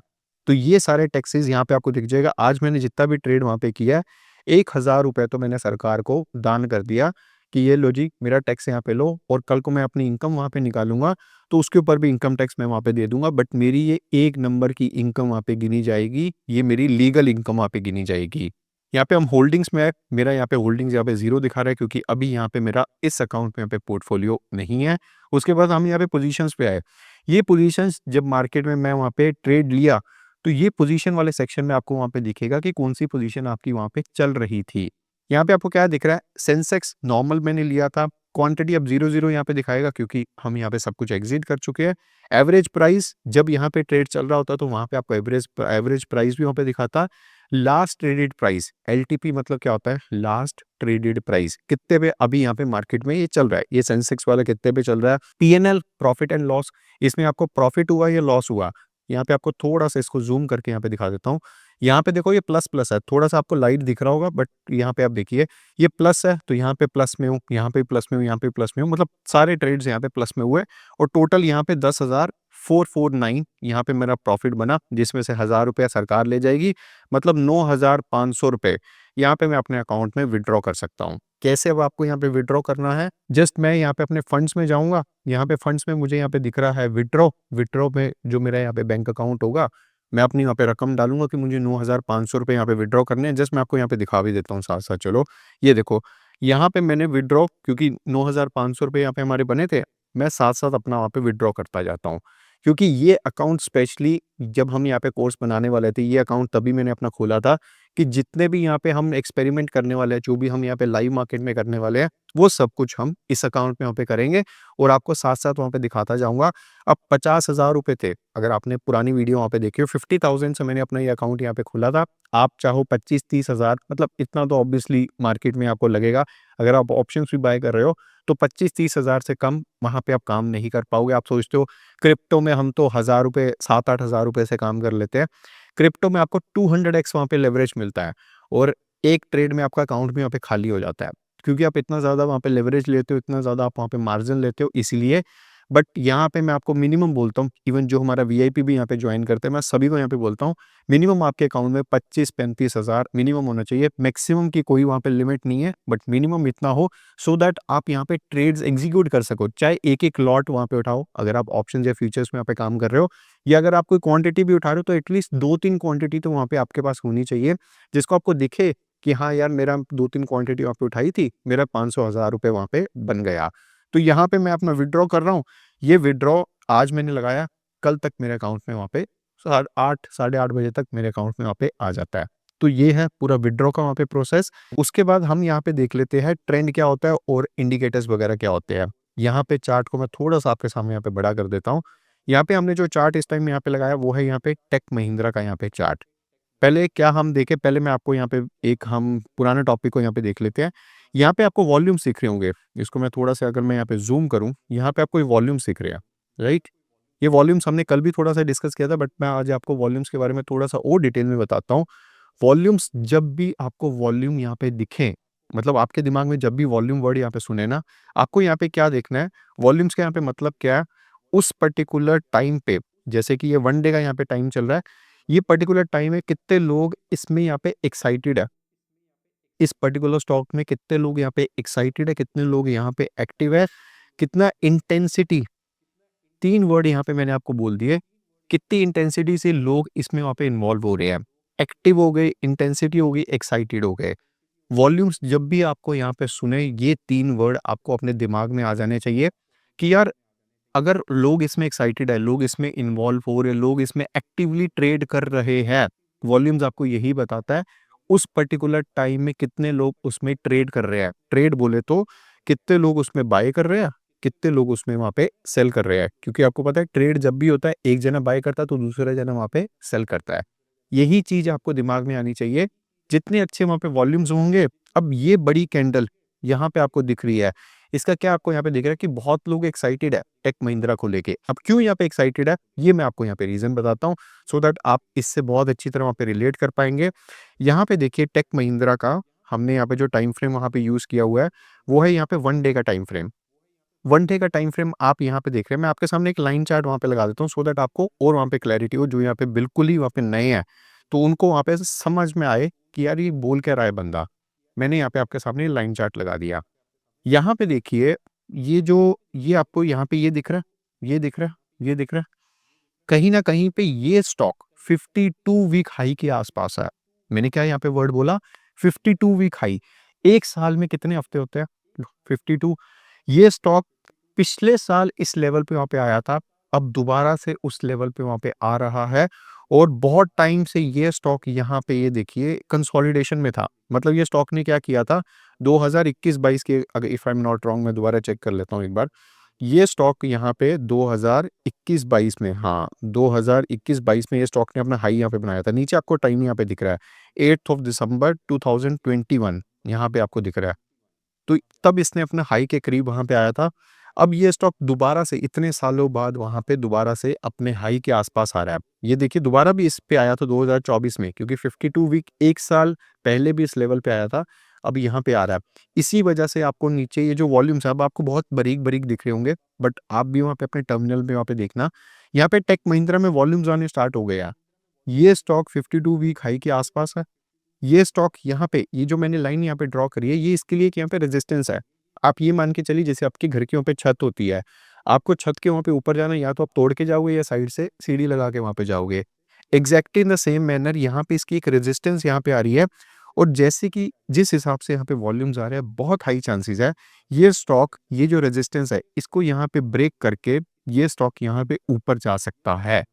तो ये सारे टैक्सेस यहाँ पे आपको दिख जाएगा। आज मैंने जितना भी ट्रेड वहाँ पे किया है, 1,000 रुपए तो मैंने सरकार को दान कर दिया कि ये लो जी, मेरा टैक्स यहाँ पे लो, और कल को मैं अपनी इनकम वहाँ पे निकालूँगा, तो उसके ऊपर भी इनकम टैक्स मैं वहाँ पे दे दूँगा, बट मेरी ये एक नंबर की इनकम वहाँ पे गिनी जाएगी, ये मेरी लीगल इनकम वहाँ पे गिनी जाएगी। यहाँ पे हम होल्डिंग्स में है, मेरा यहाँ पे होल्डिंग्स यहाँ पे 0 दिखा रहा है, क्योंकि अभी यहाँ पे मेरा इस अकाउंट में यहाँ पे पोर्टफोलियो नहीं है। उसके बाद हम यहाँ पे पोजीशंस पे आए। ये पोजीशंस जब मार्केट में मैं वहाँ पे ट्रेड लिया, तो ये पोजीशन वाले सेक्शन में आपको वहाँ पे दिखेगा कि कौन-सी पोजीशन आपकी वहाँ पे चल रही थी। यहाँ पे आपको क्या दिख रहा है, सेंसेक्स नॉर्मल मैंने लिया था, क्वांटिटी अब 0-0 यहाँ पे दिखाएगा क्योंकि हम यहाँ पे सब कुछ एग्ज़िट कर चुके हैं। एवरेज प्राइस जब यहाँ पे ट्रेड चल रहा होता है, तो वहाँ पे आपको एवरेज प्राइस भी वहाँ पे दिखाता। लास्ट ट्रेडेड प्राइस, एलटीपी मतलब क्या होता है, लास्ट ट्रेडेड प्राइस, कितने पे अभी यहाँ पे मार्केट में ये चल रहा है, ये सेंसेक्स वाला कितने पे चल रहा है। पीएनएल, प्रॉफिट एंड लॉस, इसमें आपको प्रॉफिट हुआ या लॉस हुआ, यहाँ पे आपको थोड़ा-सा इसको ज़ूम करके यहाँ पे दिखा देता हूँ। यहाँ पे देखो ये प्लस है, थोड़ा-सा आपको लाइट दिख रहा होगा, बट यहाँ पे आप देखिए ये प्लस है, तो यहाँ पे प्लस में हूँ, यहाँ पे प्लस में हूँ, यहाँ पे प्लस में हूँ, मतलब सारे ट्रेड्स यहाँ पे प्लस में हुए, और टोटल यहाँ पे 10,449 यहाँ पे मेरा प्रॉफिट बना, जिसमें से 1,000 रुपया सरकार ले जाएगी, मतलब 9,500 रुपए यहाँ पे मैं अपने अकाउंट में विथड्रॉ कर सकता हूँ। कैसे अब आपको यहाँ पे विथड्रॉ करना है, जस्ट मैं यहाँ पे अपने फंड्स में जाऊँगा, यहाँ पे फंड्स में मुझे यहाँ पे दिख रहा है विथड्रॉ, विथड्रॉ में जो मेरा यहाँ पे बैंक अकाउंट होगा, मैं अपनी यहाँ पे रकम डालूँगा कि मुझे 9,500 रुपए यहाँ पे विथड्रॉ करने हैं। जस्ट मैं आपको यहाँ पे दिखा भी देता हूँ साथ-साथ, चलो। ये देखो, यहाँ पे मैंने विथड्रॉ, क्योंकि 9,500 रुपए यहाँ पे हमारे बने थे, मैं साथ-साथ अपना वहाँ पे विथड्रॉ करता जाता हूँ। क्योंकि ये अकाउंट स्पेशली जब हम यहाँ पे कोर्स बनाने वाले थे, ये अकाउंट तभी मैंने अपना खोला था कि जितने भी यहाँ पे हम एक्सपेरिमेंट करने वाले हैं, जो भी हम यहाँ पे लाइव मार्केट में करने वाले हैं, वो सब कुछ हम इस अकाउंट में यहाँ पे करेंगे और आपको साथ-साथ वहाँ पे दिखाता जाऊँगा। अब 50,000 रुपए थे, अगर आपने पुरानी वीडियो वहाँ पे देखी हो, 50,000 से मैंने अपना ये अकाउंट यहाँ पे खोला था। आप चाहो 25-30 हज़ार, मतलब इतना तो ऑब्वियसली मार्केट में आपको लगेगा। अगर आप ऑप्शंस भी बाय कर रहे हो, तो 25-30 हज़ार से कम वहाँ पे आप काम नहीं कर पाओगे। आप सोचते हो क्रिप्टो में हम तो हज़ार रुपए, 7-8 हज़ार रुपए से काम कर लेते हैं। क्रिप्टो में आपको 200x वहाँ पे लेवरेज मिलता है और एक ट्रेड में आपका अकाउंट भी वहाँ पे खाली हो जाता है। क्योंकि आप इतना ज़्यादा वहाँ पे लेवरेज लेते हो, इतना ज़्यादा आप वहाँ पे मार्जिन लेते हो, इसलिए। बट यहाँ पे मैं आपको मिनिमम बोलता हूँ, इवन जो हमारा वीआईपी भी यहाँ पे जॉइन करते हैं, मैं सभी को यहाँ पे बोलता हूँ, मिनिमम आपके अकाउंट में 25-35 हज़ार मिनिमम होना चाहिए। मैक्सिमम की कोई वहाँ पे लिमिट नहीं है, बट मिनिमम इतना हो सो दैट आप यहाँ पे ट्रेड्स एग्जीक्यूट कर सको। चाहे एक-एक लॉट वहाँ पे उठाओ, अगर आप ऑप्शंस या फ्यूचर्स में यहाँ पे काम कर रहे हो, या अगर आप कोई क्वांटिटी भी उठा रहे हो, तो एटलीस्ट 2-3 क्वांटिटी तो वहाँ पे आपके पास होनी चाहिए, जिसको आपको दिखे कि हाँ यार, मेरा 2-3 क्वांटिटी वहाँ पे उठाई थी, मेरा 500 हज़ार रुपए वहाँ पे बन गया। तो यहाँ पे मैं अपना विथड्रॉ कर रहा हूँ, ये विथड्रॉ आज मैंने लगाया, कल तक मेरे अकाउंट में वहाँ पे 8 साढ़े 8 बजे तक मेरे अकाउंट में वहाँ पे आ जाता है। तो ये है पूरा विथड्रॉ का वहाँ पे प्रोसेस। उसके बाद हम यहाँ पे देख लेते हैं ट्रेंड क्या होता है और इंडिकेटर्स वगैरह क्या होते हैं। यहाँ पे चार्ट को मैं थोड़ा-सा आपके सामने यहाँ पे बड़ा कर देता हूँ। यहाँ पे हमने जो चार्ट इस टाइम यहाँ पे लगाया, वो है यहाँ पे टेक महिंद्रा का यहाँ पे चार्ट। पहले क्या हम देखें, पहले मैं आपको यहाँ पे एक हम पुराने टॉपिक को यहाँ पे देख लेते हैं। यहाँ पे आपको वॉल्यूम्स दिख रहे होंगे। इसको मैं थोड़ा-सा अगर मैं यहाँ पे ज़ूम करूँ, यहाँ पे आपको ये वॉल्यूम्स दिख रहे हैं, राइट? ये वॉल्यूम्स हमने कल भी थोड़ा-सा डिस्कस किया था, बट मैं आज आपको वॉल्यूम्स के बारे में थोड़ा-सा और डिटेल में बताता हूँ। वॉल्यूम्स, जब भी आपको वॉल्यूम यहाँ पे दिखें, मतलब आपके दिमाग में जब भी वॉल्यूम वर्ड यहाँ पे सुने ना, आपको यहाँ पे क्या देखना है, वॉल्यूम्स का यहाँ पे मतलब क्या है, उस पर्टिकुलर टाइम पे, जैसे कि ये 1 डे का यहाँ पे टाइम चल रहा है, ये पर्टिकुलर टाइम है, कितने लोग इसमें यहाँ पे एक्साइटेड है। इस पर्टिकुलर स्टॉक में कितने लोग यहाँ पे एक्साइटेड है, कितने लोग यहाँ पे एक्टिव है, कितना इंटेंसिटी, 3 वर्ड यहाँ पे मैंने आपको बोल दिए, कितनी इंटेंसिटी से लोग इसमें वहाँ पे इन्वॉल्व हो रहे हैं। एक्टिव हो गए, इंटेंसिटी हो गई, एक्साइटेड हो गए। वॉल्यूम्स जब भी आपको यहाँ पे सुने, ये 3 वर्ड आपको अपने दिमाग में आ जाने चाहिए कि यार, अगर लोग इसमें एक्साइटेड है, लोग इसमें इन्वॉल्व हो रहे हैं, लोग इसमें एक्टिवली ट्रेड कर रहे हैं, वॉल्यूम्स आपको यही बताता है उस पर्टिकुलर टाइम में कितने लोग उसमें ट्रेड कर रहे हैं। ट्रेड बोले तो कितने लोग उसमें बाय कर रहे हैं, कितने लोग उसमें वहाँ पे सेल कर रहे हैं। क्योंकि आपको पता है ट्रेड जब भी होता है, एक जना बाय करता है तो दूसरा जना वहाँ पे सेल करता है। यही चीज आपको दिमाग में आनी चाहिए। जितने अच्छे वहाँ पे वॉल्यूम्स होंगे, अब ये बड़ी कैंडल यहाँ पे आपको दिख रही है, इसका क्या आपको यहाँ पे दिख रहा है कि बहुत लोग एक्साइटेड है टेक महिंद्रा को लेके। अब क्यों यहाँ पे एक्साइटेड है, ये मैं आपको यहाँ पे रीजन बताता हूँ, सो दैट आप इससे बहुत अच्छी तरह वहाँ पे रिलेट कर पाएंगे। यहाँ पे देखिए टेक महिंद्रा का हमने यहाँ पे जो टाइम फ्रेम वहाँ पे यूज किया हुआ है, वो है यहाँ पे 1 डे का टाइम फ्रेम। 1 डे का टाइम फ्रेम आप यहाँ पे देख रहे हैं। मैं आपके सामने एक लाइन चार्ट वहाँ पे लगा देता हूँ, सो दैट आपको और वहाँ पे क्लैरिटी हो, जो यहाँ पे बिल्कुल ही वहाँ पे नए हैं, तो उनको वहाँ पे समझ में आए कि यार ये बोल क्या रहा है बंदा। मैंने यहाँ पे आपके सामने लाइन चार्ट लगा दिया। यहाँ पे देखिए, ये आपको यहाँ पे ये दिख रहा है, ये दिख रहा है, ये दिख रहा है। कहीं न कहीं पे ये स्टॉक 52 वीक हाई के आसपास है। मैंने क्या यहाँ पे वर्ड बोला? 52 वीक हाई। 1 साल में कितने हफ्ते होते हैं? 52। ये स्टॉक पिछले साल इस लेवल पे वहाँ पे आया था, अब दोबारा से उस लेवल पे वहाँ पे आ रहा है और बहुत टाइम से ये स्टॉक यहाँ पे ये देखिए कंसोलिडेशन में था। मतलब ये स्टॉक ने क्या किया था, 2021-22 के, अगर if I am not wrong, मैं दोबारा चेक कर लेता हूँ एक बार। ये स्टॉक यहाँ पे 2021-22 में, हाँ, 2021-22 में ये स्टॉक ने अपना हाई यहाँ पे बनाया था। नीचे आपको टाइम यहाँ पे दिख रहा है, 8th ऑफ दिसंबर 2021 यहाँ पे आपको दिख रहा है। तो तब इसने अपने हाई के करीब वहाँ पे आया था। अब ये स्टॉक दोबारा से इतने सालों बाद वहाँ पे दोबारा से अपने हाई के आसपास आ रहा है। ये देखिए दोबारा भी इस पे आया था 2024 में, क्योंकि 52 वीक 1 साल पहले भी इस लेवल पे आया था, अब यहाँ पे आ रहा है। इसी वजह से आपको नीचे ये जो वॉल्यूम्स है, अब आपको बहुत बारीक-बारीक दिख रहे होंगे, बट आप भी वहाँ पे अपने टर्मिनल में वहाँ पे देखना, यहाँ पे टेक महिंद्रा में वॉल्यूम्स आने स्टार्ट हो गए हैं। ये स्टॉक 52 वीक हाई के आसपास है। ये स्टॉक यहाँ पे, ये जो मैंने लाइन यहाँ पे ड्रॉ करी है, ये इसके लिए कि यहाँ पे रेजिस्टेंस है। आप ये मान के चलिए जैसे आपके घर के वहाँ पे छत होती है, आपको छत के वहाँ पे ऊपर जाना है, या तो आप तोड़ के जाओगे या साइड से सीढ़ी लगा के वहाँ पे जाओगे। Exactly in the same manner यहाँ पे इसकी एक रेजिस्टेंस यहाँ पे आ रही है, और जैसे कि जिस हिसाब से यहाँ पे वॉल्यूम्स आ रहे हैं, बहुत हाई चांसेस है ये स्टॉक, ये जो रेजिस्टेंस है, इसको यहाँ पे ब्रेक करके ये स्टॉक यहाँ पे ऊपर जा सकता है,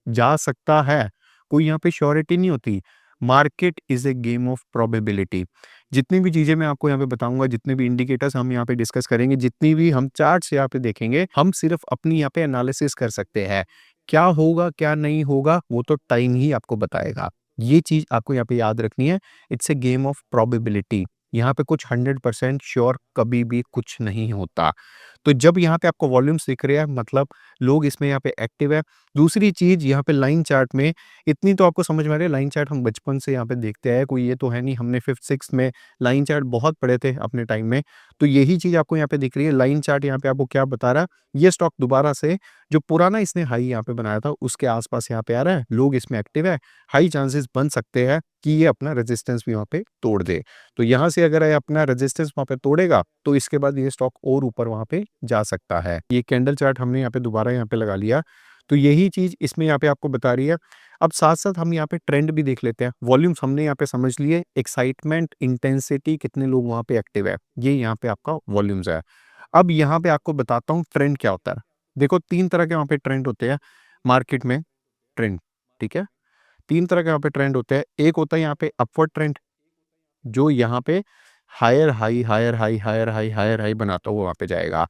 जा सकता है। कोई यहाँ पे श्योरिटी नहीं होती। Market is a game of probability. जितनी भी चीज़ें मैं आपको यहाँ पे बताऊँगा, जितने भी इंडिकेटर्स हम यहाँ पे डिस्कस करेंगे, जितनी भी हम चार्ट्स यहाँ पे देखेंगे, हम सिर्फ़ अपनी यहाँ पे एनालिसिस कर सकते हैं। क्या होगा, क्या नहीं होगा, वो तो टाइम ही आपको बताएगा। ये चीज़ आपको यहाँ पे याद रखनी है, it's a game of probability. यहाँ पे कुछ 100% श्योर कभी भी कुछ नहीं होता। तो जब यहाँ पे आपको वॉल्यूम्स दिख रहे हैं, मतलब लोग इसमें यहाँ पे एक्टिव है। दूसरी चीज़ यहाँ पे लाइन चार्ट में इतनी तो आपको समझ में आ रही है, लाइन चार्ट हम बचपन से यहाँ पे देखते आए, कोई ये तो है नहीं, हमने 5th-6th में लाइन चार्ट बहुत पढ़े थे अपने टाइम में। तो यही चीज़ आपको यहाँ पे दिख रही है, लाइन चार्ट यहाँ पे आपको क्या बता रहा है, ये स्टॉक दोबारा से जो पुराना इसने हाई यहाँ पे बनाया था, उसके आस-पास यहाँ पे आ रहा है, लोग इसमें एक्टिव है, हाई चांसेस बन सकते हैं कि ये अपना रेजिस्टेंस भी वहाँ पे तोड़ दे। तो यहाँ से अगर ये अपना रेजिस्टेंस वहाँ पे तोड़ेगा, तो इसके बाद ये स्टॉक और ऊपर वहाँ पे जा सकता है। ये कैंडल चार्ट हमने यहाँ पे दोबारा यहाँ पे लगा लिया। तो यही चीज़ इसमें यहाँ पे आपको बता रही है। अब साथ-साथ हम यहाँ पे ट्रेंड भी देख लेते हैं। वॉल्यूम्स हमने यहाँ पे समझ लिए, एक्साइटमेंट, इंटेंसिटी, कितने लोग वहाँ पे एक्टिव है, ये यहाँ पे आपका वॉल्यूम्स है। अब यहाँ पे आपको बताता हूँ ट्रेंड क्या होता है। देखो 3 तरह के वहाँ पे ट्रेंड होते हैं मार्केट में, ट्रेंड, ठीक है? 3 तरह के यहाँ पे ट्रेंड होते हैं। एक होता है यहाँ पे अपवर्ड ट्रेंड, जो यहाँ पे higher high, higher high, higher high, higher high बनाता हुआ वहाँ पे जाएगा।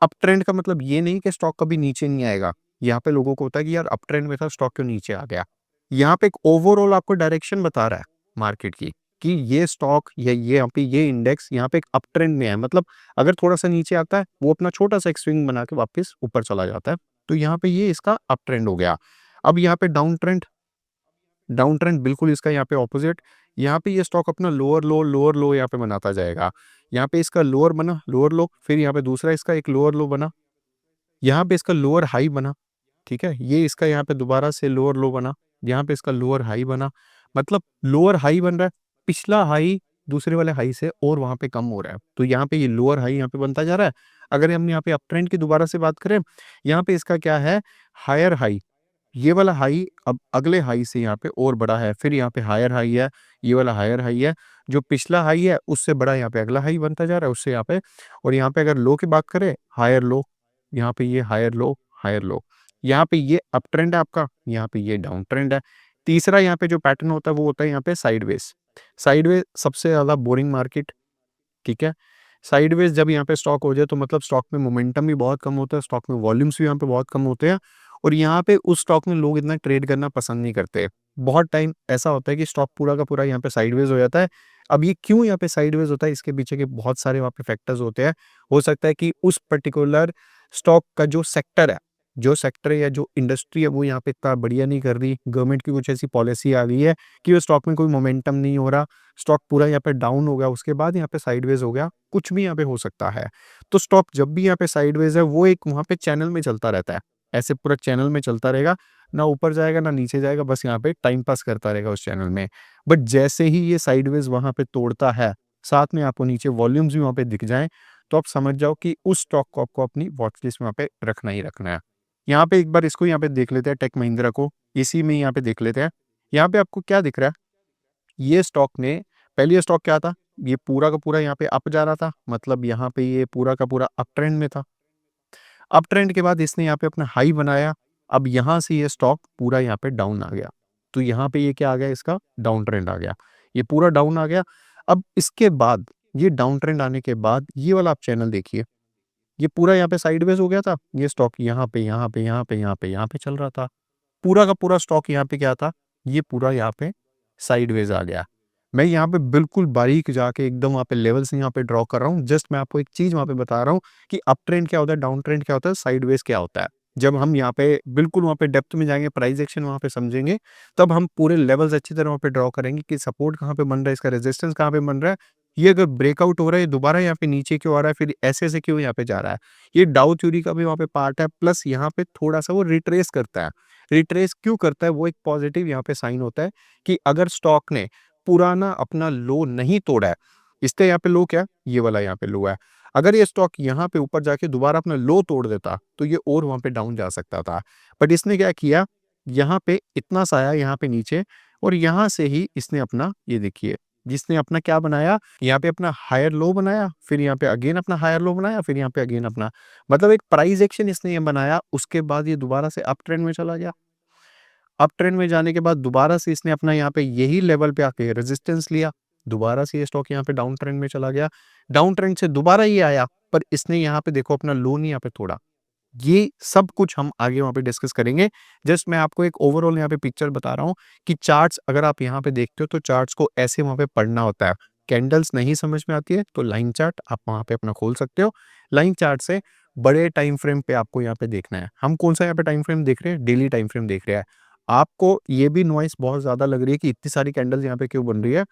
अप ट्रेंड का मतलब ये नहीं कि स्टॉक कभी नीचे नहीं आएगा। यहाँ पे लोगों को होता है कि यार अप ट्रेंड में था, स्टॉक क्यों नीचे आ गया? यहाँ पे एक ओवरऑल आपको डायरेक्शन बता रहा है मार्केट की, कि ये स्टॉक या ये यहाँ पे ये इंडेक्स यहाँ पे एक अप ट्रेंड में है। मतलब अगर थोड़ा-सा नीचे आता है, वो अपना छोटा-सा एक स्विंग बना के वापस ऊपर चला जाता है। तो यहाँ पे ये इसका अप ट्रेंड हो गया। अब यहाँ पे डाउन ट्रेंड बिल्कुल इसका यहाँ पे ऑपोजिट। यहाँ पे ये स्टॉक अपना लोअर लो यहाँ पे बनाता जाएगा। यहाँ पे इसका लोअर बना, लोअर लो, फिर यहाँ पे दूसरा इसका एक लोअर लो बना। यहाँ पे इसका लोअर हाई बना, ठीक है? ये इसका यहाँ पे दोबारा से लोअर लो बना, यहाँ पे इसका लोअर हाई बना। मतलब लोअर हाई बन रहा है, पिछला हाई दूसरे वाले हाई से और वहाँ पे कम हो रहा है। तो यहाँ पे ये लोअर हाई यहाँ पे बनता जा रहा है। अगर हम यहाँ पे अप ट्रेंड की दोबारा से बात करें, यहाँ पे इसका क्या है, हायर हाई। ये वाला हाई अब अगले हाई से यहाँ पे और बड़ा है, फिर यहाँ पे हायर हाई है, ये वाला हायर हाई है, जो पिछला हाई है उससे बड़ा यहाँ पे अगला हाई बनता जा रहा है उससे यहाँ पे। और यहाँ पे अगर लो की बात करें, हायर लो, यहाँ पे ये हायर लो, हायर लो, यहाँ पे ये अप ट्रेंड है आपका, यहाँ पे ये डाउन ट्रेंड है। तीसरा यहाँ पे जो पैटर्न होता है वो होता है यहाँ पे साइडवेज। साइडवेज सबसे ज्यादा बोरिंग मार्केट, ठीक है? साइडवेज जब यहाँ पे स्टॉक हो जाए तो मतलब स्टॉक में मोमेंटम भी बहुत कम होता है, स्टॉक में वॉल्यूम्स भी यहाँ पे बहुत कम होते हैं और यहाँ पे उस स्टॉक में लोग इतना ट्रेड करना पसंद नहीं करते। बहुत टाइम ऐसा होता है कि स्टॉक पूरा का पूरा यहाँ पे साइडवेज हो जाता है। अब ये क्यों यहाँ पे साइडवेज होता है, इसके पीछे के बहुत सारे वहाँ पे फैक्टर्स होते हैं। हो सकता है कि उस पर्टिकुलर स्टॉक का जो सेक्टर है या जो इंडस्ट्री है वो यहाँ पे इतना बढ़िया नहीं कर रही, गवर्नमेंट की कुछ ऐसी पॉलिसी आ गई है कि वो स्टॉक में कोई मोमेंटम नहीं हो रहा, स्टॉक पूरा यहाँ पे डाउन हो गया, उसके बाद यहाँ पे साइडवेज हो गया, कुछ भी यहाँ पे हो सकता है। तो स्टॉक जब भी यहाँ पे साइडवेज है, वो एक वहाँ पे चैनल में चलता रहता है। ऐसे पूरा चैनल में चलता रहेगा, ना ऊपर जाएगा, ना नीचे जाएगा, बस यहाँ पे टाइम पास करता रहेगा उस चैनल में। बट जैसे ही ये साइडवेज वहाँ पे तोड़ता है, साथ में आपको नीचे वॉल्यूम्स भी वहाँ पे दिख जाएँ, तो आप समझ जाओ कि उस स्टॉक को आपको अपनी वॉच लिस्ट में वहाँ पे रखना ही रखना है। यहाँ पे एक बार इसको यहाँ पे देख लेते हैं, टेक महिंद्रा को, इसी में यहाँ पे देख लेते हैं। यहाँ पे आपको क्या दिख रहा है? ये स्टॉक ने पहले ये स्टॉक क्या था? ये पूरा का पूरा यहाँ पे अप जा रहा था, मतलब यहाँ पे ये पूरा का पूरा अप ट्रेंड में था। अप ट्रेंड के बाद इसने यहाँ पे अपना हाई बनाया, अब यहाँ से ये स्टॉक पूरा यहाँ पे डाउन आ गया। तो यहाँ पे ये क्या आ गया, इसका डाउन ट्रेंड आ गया। ये पूरा डाउन आ गया। अब इसके बाद ये डाउन ट्रेंड आने के बाद ये वाला आप चैनल देखिए, ये पूरा यहाँ पे साइडवेज हो गया था। ये स्टॉक यहाँ पे, यहाँ पे, यहाँ पे, यहाँ पे, यहाँ पे चल रहा था। पूरा का पूरा स्टॉक यहाँ पे क्या था, ये पूरा यहाँ पे साइडवेज आ गया। मैं यहाँ पे बिल्कुल बारीक जाके एकदम वहाँ पे लेवल्स यहाँ पे ड्रॉ कर रहा हूँ। जस्ट मैं आपको एक चीज़ वहाँ पे बता रहा हूँ कि अप ट्रेंड क्या होता है, डाउन ट्रेंड क्या होता है, साइडवेज क्या होता है। जब हम यहाँ पे बिल्कुल वहाँ पे डेप्थ में जाएँगे, प्राइस एक्शन वहाँ पे समझेंगे, तब हम पूरे लेवल्स अच्छी तरह वहाँ पे ड्रॉ करेंगे कि सपोर्ट कहाँ पे बन रहा है, इसका रेजिस्टेंस कहाँ पे बन रहा है। ये अगर ब्रेकआउट हो रहा है, ये दोबारा यहाँ पे नीचे क्यों आ रहा है, फिर ऐसे-ऐसे क्यों यहाँ पे जा रहा है। ये डाउ थ्योरी का भी वहाँ पे पार्ट है, प्लस यहाँ पे थोड़ा-सा वो रिट्रेस करता है। रिट्रेस क्यों करता है, वो एक पॉजिटिव यहाँ पे साइन होता है कि अगर स्टॉक ने पुराना अपना लो नहीं तोड़ा है, इसका यहाँ पे लो क्या है? ये वाला यहाँ पे लो है। अगर ये स्टॉक यहाँ पे ऊपर जाके दोबारा अपना लो तोड़ देता, तो ये और वहाँ पे डाउन जा सकता था। बट इसने क्या किया, यहाँ पे इतना सा आया यहाँ पे नीचे और यहाँ से ही इसने अपना ये देखिए, जिसने अपना क्या बनाया, यहाँ पे अपना हायर लो बनाया, फिर यहाँ पे अगेन अपना हायर लो बनाया, फिर यहाँ पे अगेन अपना, मतलब एक प्राइस एक्शन इसने ये बनाया, उसके बाद ये दोबारा से अप ट्रेंड में चला गया। अप ट्रेंड में जाने के बाद दोबारा से इसने अपना यहाँ पे यही लेवल पे आके रेजिस्टेंस लिया, दोबारा से ये स्टॉक यहाँ पे डाउन ट्रेंड में चला गया, डाउन ट्रेंड से दोबारा ये आया, पर इसने यहाँ पे देखो अपना लो नहीं यहाँ पे तोड़ा। ये सब कुछ हम आगे वहाँ पे डिस्कस करेंगे। जस्ट मैं आपको एक ओवरऑल यहाँ पे पिक्चर बता रहा हूँ कि चार्ट्स अगर आप यहाँ पे देखते हो तो चार्ट्स को ऐसे वहाँ पे पढ़ना होता है। कैंडल्स नहीं समझ में आती है तो लाइन चार्ट आप वहाँ पे अपना खोल सकते हो। लाइन चार्ट से बड़े टाइम फ्रेम पे आपको यहाँ पे देखना है। हम कौन सा यहाँ पे टाइम फ्रेम देख रहे हैं? डेली टाइम फ्रेम देख रहे हैं। आपको ये भी नॉइस बहुत ज़्यादा लग रही है कि इतनी सारी कैंडल्स यहाँ पे क्यों बन रही है?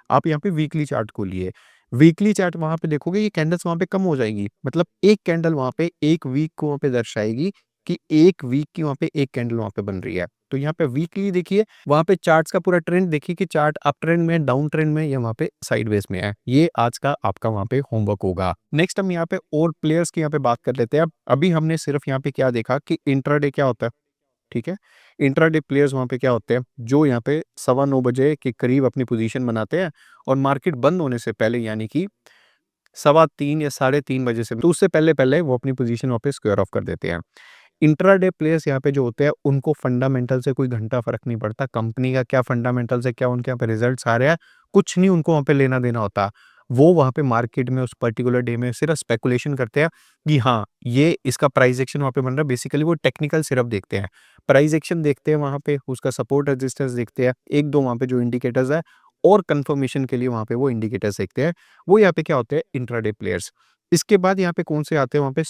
आप यहाँ पे वीकली चार्ट खोलिए। वीकली चार्ट वहाँ पे देखोगे ये कैंडल्स वहाँ पे कम हो जाएगी। मतलब एक कैंडल वहाँ पे 1 वीक को वहाँ पे दर्शाएगी कि 1 वीक की वहाँ पे 1 कैंडल वहाँ पे बन रही है। तो यहाँ पे वीकली देखिए, वहाँ पे चार्ट्स का पूरा ट्रेंड देखिए कि चार्ट अप ट्रेंड में, डाउन ट्रेंड में या वहाँ पे साइडवेज में है। ये आज का आपका वहाँ पे होमवर्क होगा। नेक्स्ट हम यहाँ पे और प्लेयर्स की यहाँ पे बात कर लेते हैं। अभी हमने सिर्फ यहाँ पे क्या देखा कि इंट्राडे क्या होता है, ठीक है? इंट्राडे प्लेयर्स वहाँ पे क्या होते हैं, जो यहाँ पे 9:15 बजे के करीब अपनी पोजीशन बनाते हैं और मार्केट बंद होने से पहले यानी कि 3:15 या 3:30 बजे से, तो उससे पहले वो अपनी पोजीशन वहाँ पे स्क्वायर ऑफ कर देते हैं। इंट्राडे प्लेयर्स यहाँ पे जो होते हैं उनको फंडामेंटल से कोई घंटा फर्क नहीं पड़ता, कंपनी का क्या फंडामेंटल से क्या उनके यहाँ पे रिजल्ट्स आ रहे हैं, कुछ नहीं उनको वहाँ पे लेना देना होता। वो वहाँ पे मार्केट में उस पर्टिकुलर डे में सिर्फ स्पेकुलेशन करते हैं कि हाँ, ये इसका प्राइस एक्शन वहाँ पे बन रहा है। बेसिकली वो टेक्निकल सिर्फ देखते हैं, प्राइस एक्शन देखते हैं, वहाँ पे उसका सपोर्ट रेजिस्टेंस देखते हैं, 1-2 वहाँ पे जो इंडिकेटर्स है और कंफर्मेशन के लिए वहाँ पे वो इंडिकेटर्स देखते हैं। वो यहाँ पे क्या होते हैं? Intraday players. इसके बाद यहाँ पे कौन से आते हैं? वहाँ पे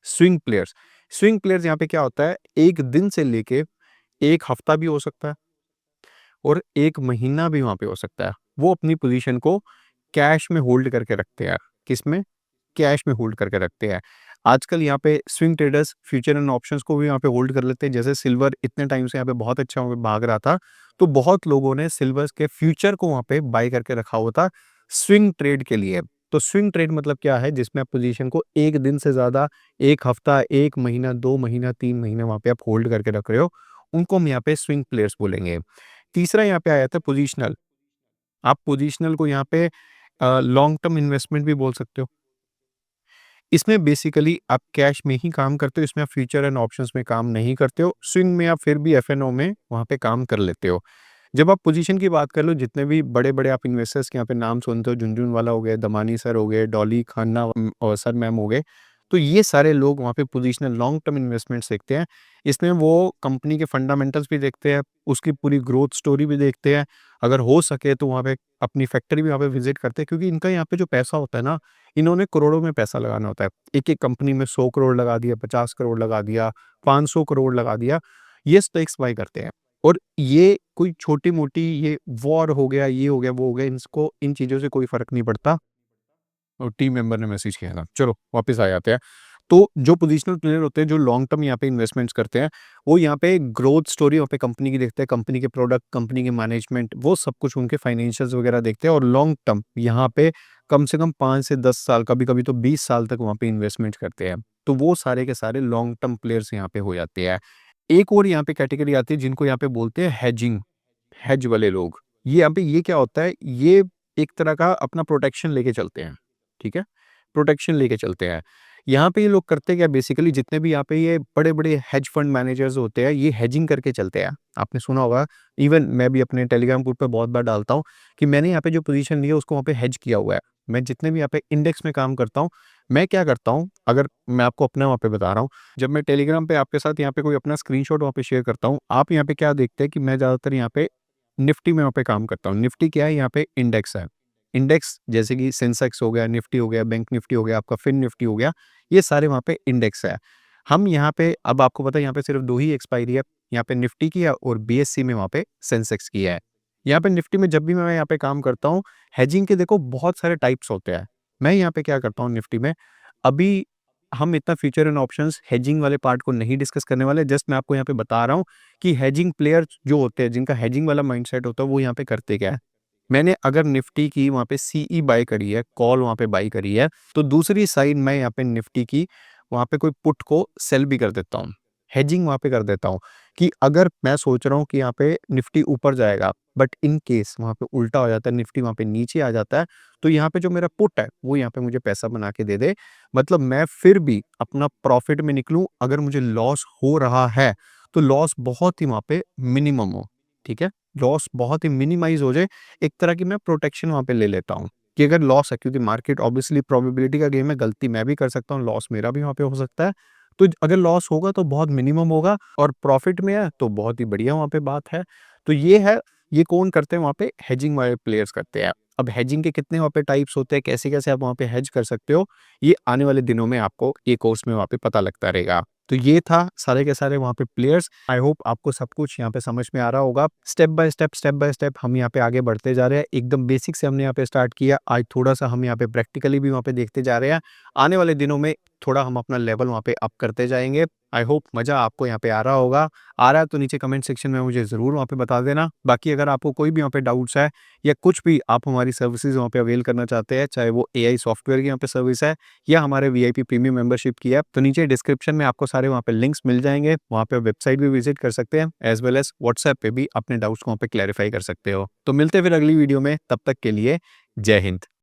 स्विंग प्लेयर्स। स्विंग प्लेयर्स यहाँ पे क्या होता है, 1 दिन से लेके 1 हफ्ता भी हो सकता है और 1 महीना भी वहाँ पे हो सकता है। वो अपनी पोजीशन को कैश में होल्ड करके रखते हैं। किसमें? कैश में होल्ड करके रखते हैं। आजकल यहाँ पे swing traders future and options को भी यहाँ पे होल्ड कर लेते हैं। जैसे सिल्वर इतने टाइम से यहाँ पे बहुत अच्छा वहाँ पे भाग रहा था, तो बहुत लोगों ने सिल्वर के फ्यूचर को वहाँ पे बाय करके रखा हुआ था स्विंग ट्रेड के लिए। तो स्विंग ट्रेड मतलब क्या है? जिसमें आप पोजीशन को 1 दिन से ज़्यादा, 1 हफ्ता, 1 महीना, 2 महीना, 3 महीने वहाँ पे आप होल्ड करके रख रहे हो, उनको हम यहाँ पे स्विंग प्लेयर्स बोलेंगे। तीसरा यहाँ पे आया था पोजिशनल। आप पोजिशनल को यहाँ पे लॉन्ग टर्म इन्वेस्टमेंट भी बोल सकते हो। इसमें बेसिकली आप कैश में ही काम करते हो, इसमें आप फ्यूचर एंड ऑप्शंस में काम नहीं करते हो। स्विंग में आप फिर भी एफ-एन-ओ में वहाँ पे काम कर लेते हो। जब आप पोजीशन की बात कर लो, जितने भी बड़े-बड़े आप इन्वेस्टर्स के यहाँ पे नाम सुनते हो, झुनझुनवाला हो गए, दमानी सर हो गए, डॉली खन्ना और सर मैम हो गए, तो ये सारे लोग वहाँ पे पोजिशनल लॉन्ग टर्म इन्वेस्टमेंट्स देखते हैं। इसमें वो कंपनी के फंडामेंटल्स भी देखते हैं, उसकी पूरी ग्रोथ स्टोरी भी देखते हैं। अगर हो सके तो वहाँ पे अपनी फैक्ट्री भी वहाँ पे विज़िट करते हैं, क्योंकि इनका यहाँ पे जो पैसा होता है ना, इन्होंने करोड़ों में पैसा लगाना होता है। एक-एक कंपनी में 100 करोड़ लगा दिया, 50 करोड़ लगा दिया, 500 करोड़ लगा दिया, ये स्टेक्स बाय करते हैं। और ये कोई छोटी-मोटी ये वॉर हो गया, ये हो गया, वो हो गया, इनको इन चीज़ों से कोई फ़र्क नहीं पड़ता। और टीम मेंबर ने मैसेज किया था। चलो वापस आ जाते हैं। तो जो पोजिशनल प्लेयर होते हैं, जो लॉन्ग टर्म यहाँ पे इन्वेस्टमेंट्स करते हैं, वो यहाँ पे ग्रोथ स्टोरी वहाँ पे कंपनी की देखते हैं, कंपनी के प्रोडक्ट, कंपनी के मैनेजमेंट, वो सब कुछ उनके फाइनेंशियल्स वगैरह देखते हैं और लॉन्ग टर्म यहाँ पे कम से कम 5 से 10 साल, कभी-कभी तो 20 साल तक वहाँ पे इन्वेस्टमेंट करते हैं। तो वो सारे के सारे लॉन्ग टर्म प्लेयर्स यहाँ पे हो जाते हैं। एक और यहाँ पे कैटेगरी आती है जिनको यहाँ पे बोलते हैं हेजिंग, हेज वाले लोग। ये यहाँ पे ये क्या होता है, ये एक तरह का अपना प्रोटेक्शन लेके चलते हैं, ठीक है? प्रोटेक्शन लेके चलते हैं। यहाँ पे ये लोग करते क्या बेसिकली, जितने भी यहाँ पे ये बड़े-बड़े हेज फंड मैनेजर्स होते हैं, ये हेजिंग करके चलते हैं। आपने सुना होगा, इवन मैं भी अपने टेलीग्राम ग्रुप पे बहुत बार डालता हूँ कि मैंने यहाँ पे जो पोज़ीशन ली है उसको वहाँ पे हेज किया हुआ है। मैं जितने भी यहाँ पे इंडेक्स में काम करता हूँ, मैं क्या करता हूँ, अगर मैं आपको अपना वहाँ पे बता रहा हूँ, जब मैं टेलीग्राम पे आपके साथ यहाँ पे कोई अपना स्क्रीनशॉट वहाँ पे शेयर करता हूँ, आप यहाँ पे क्या देखते हैं कि मैं ज़्यादातर यहाँ पे निफ्टी में वहाँ पे काम करता हूँ। निफ्टी क्या है? यहाँ पे इंडेक्स है। इंडेक्स जैसे कि सेंसेक्स हो गया, निफ्टी हो गया, बैंक निफ्टी हो गया, आपका फिन निफ्टी हो गया, ये सारे वहाँ पे इंडेक्स है। हम यहाँ पे, अब आपको पता है यहाँ पे सिर्फ 2 ही एक्सपायरी है, यहाँ पे निफ्टी की है और बीएससी में वहाँ पे सेंसेक्स की है। यहाँ पे निफ्टी में जब भी मैं यहाँ पे काम करता हूँ, हेजिंग के देखो बहुत सारे टाइप्स होते हैं। मैं यहाँ पे क्या करता हूँ निफ्टी में, अभी हम इतना फ्यूचर एंड ऑप्शंस हेजिंग वाले पार्ट को नहीं डिस्कस करने वाले, जस्ट मैं आपको यहाँ पे बता रहा हूँ कि हेजिंग प्लेयर्स जो होते हैं, जिनका हेजिंग वाला माइंडसेट होता है, वो यहाँ पे करते क्या है। मैंने अगर निफ्टी की वहाँ पे सीई बाय करी है, कॉल वहाँ पे बाय करी है, तो दूसरी साइड मैं यहाँ पे निफ्टी की वहाँ पे कोई पुट को सेल भी कर देता हूँ। हेजिंग वहाँ पे कर देता हूँ कि अगर मैं सोच रहा हूँ कि यहाँ पे निफ्टी ऊपर जाएगा, बट इन केस वहाँ पे उल्टा हो जाता है, निफ्टी वहाँ पे नीचे आ जाता है, तो यहाँ पे जो मेरा पुट है, वो यहाँ पे मुझे पैसा बना के दे दे। मतलब मैं फिर भी अपना प्रॉफिट में निकलूँ, अगर मुझे लॉस हो रहा है, तो लॉस बहुत ही वहाँ पे मिनिमम हो, ठीक है? लॉस बहुत ही मिनिमाइज़ हो जाए, एक तरह की मैं प्रोटेक्शन वहाँ पे ले लेता हूँ कि अगर लॉस है, क्योंकि मार्केट ऑब्वियसली प्रोबेबिलिटी का गेम है, गलती मैं भी कर सकता हूँ, लॉस मेरा भी वहाँ पे हो सकता है। तो अगर लॉस होगा तो बहुत मिनिमम होगा और प्रॉफ़िट में है तो बहुत ही बढ़िया वहाँ पे बात है। तो ये है, ये कौन करते हैं वहाँ पे? हेजिंग वाले प्लेयर्स करते हैं। अब हेजिंग के कितने वहाँ पे टाइप्स होते हैं, कैसे-कैसे आप वहाँ पे हेज कर सकते हो, ये आने वाले दिनों में आपको ये कोर्स में वहाँ पे पता लगता रहेगा। तो ये था सारे के सारे वहाँ पे प्लेयर्स। आई होप आपको सब कुछ यहाँ पे समझ में आ रहा होगा। स्टेप बाय स्टेप हम यहाँ पे आगे बढ़ते जा रहे हैं। एकदम बेसिक से हमने यहाँ पे स्टार्ट किया। आज थोड़ा-सा हम यहाँ पे प्रैक्टिकली भी वहाँ पे देखते जा रहे हैं। आने वाले दिनों में थोड़ा हम अपना लेवल वहाँ पे अप करते जाएँगे। आई होप मज़ा आपको यहाँ पे आ रहा होगा। आ रहा है तो नीचे कमेंट सेक्शन में मुझे ज़रूर वहाँ पे बता देना। बाकी अगर आपको कोई भी यहाँ पे डाउट्स है या कुछ भी आप हमारी सर्विसेज़ वहाँ पे अवेल करना चाहते हैं, चाहे वो एआई सॉफ्टवेयर की यहाँ पे सर्विस है या हमारे वीआईपी प्रीमियम मेंबरशिप की है, तो नीचे डिस्क्रिप्शन में आपको सारे वहाँ पे लिंक्स मिल जाएँगे। वहाँ पे वेबसाइट भी विज़िट कर सकते हैं, एज़ वेल एज़ व्हाट्सऐप पे भी अपने डाउट्स को वहाँ पे क्लैरिफ़ाई कर सकते हो। तो मिलते हैं फिर अगली वीडियो में, तब तक के लिए जय हिंद।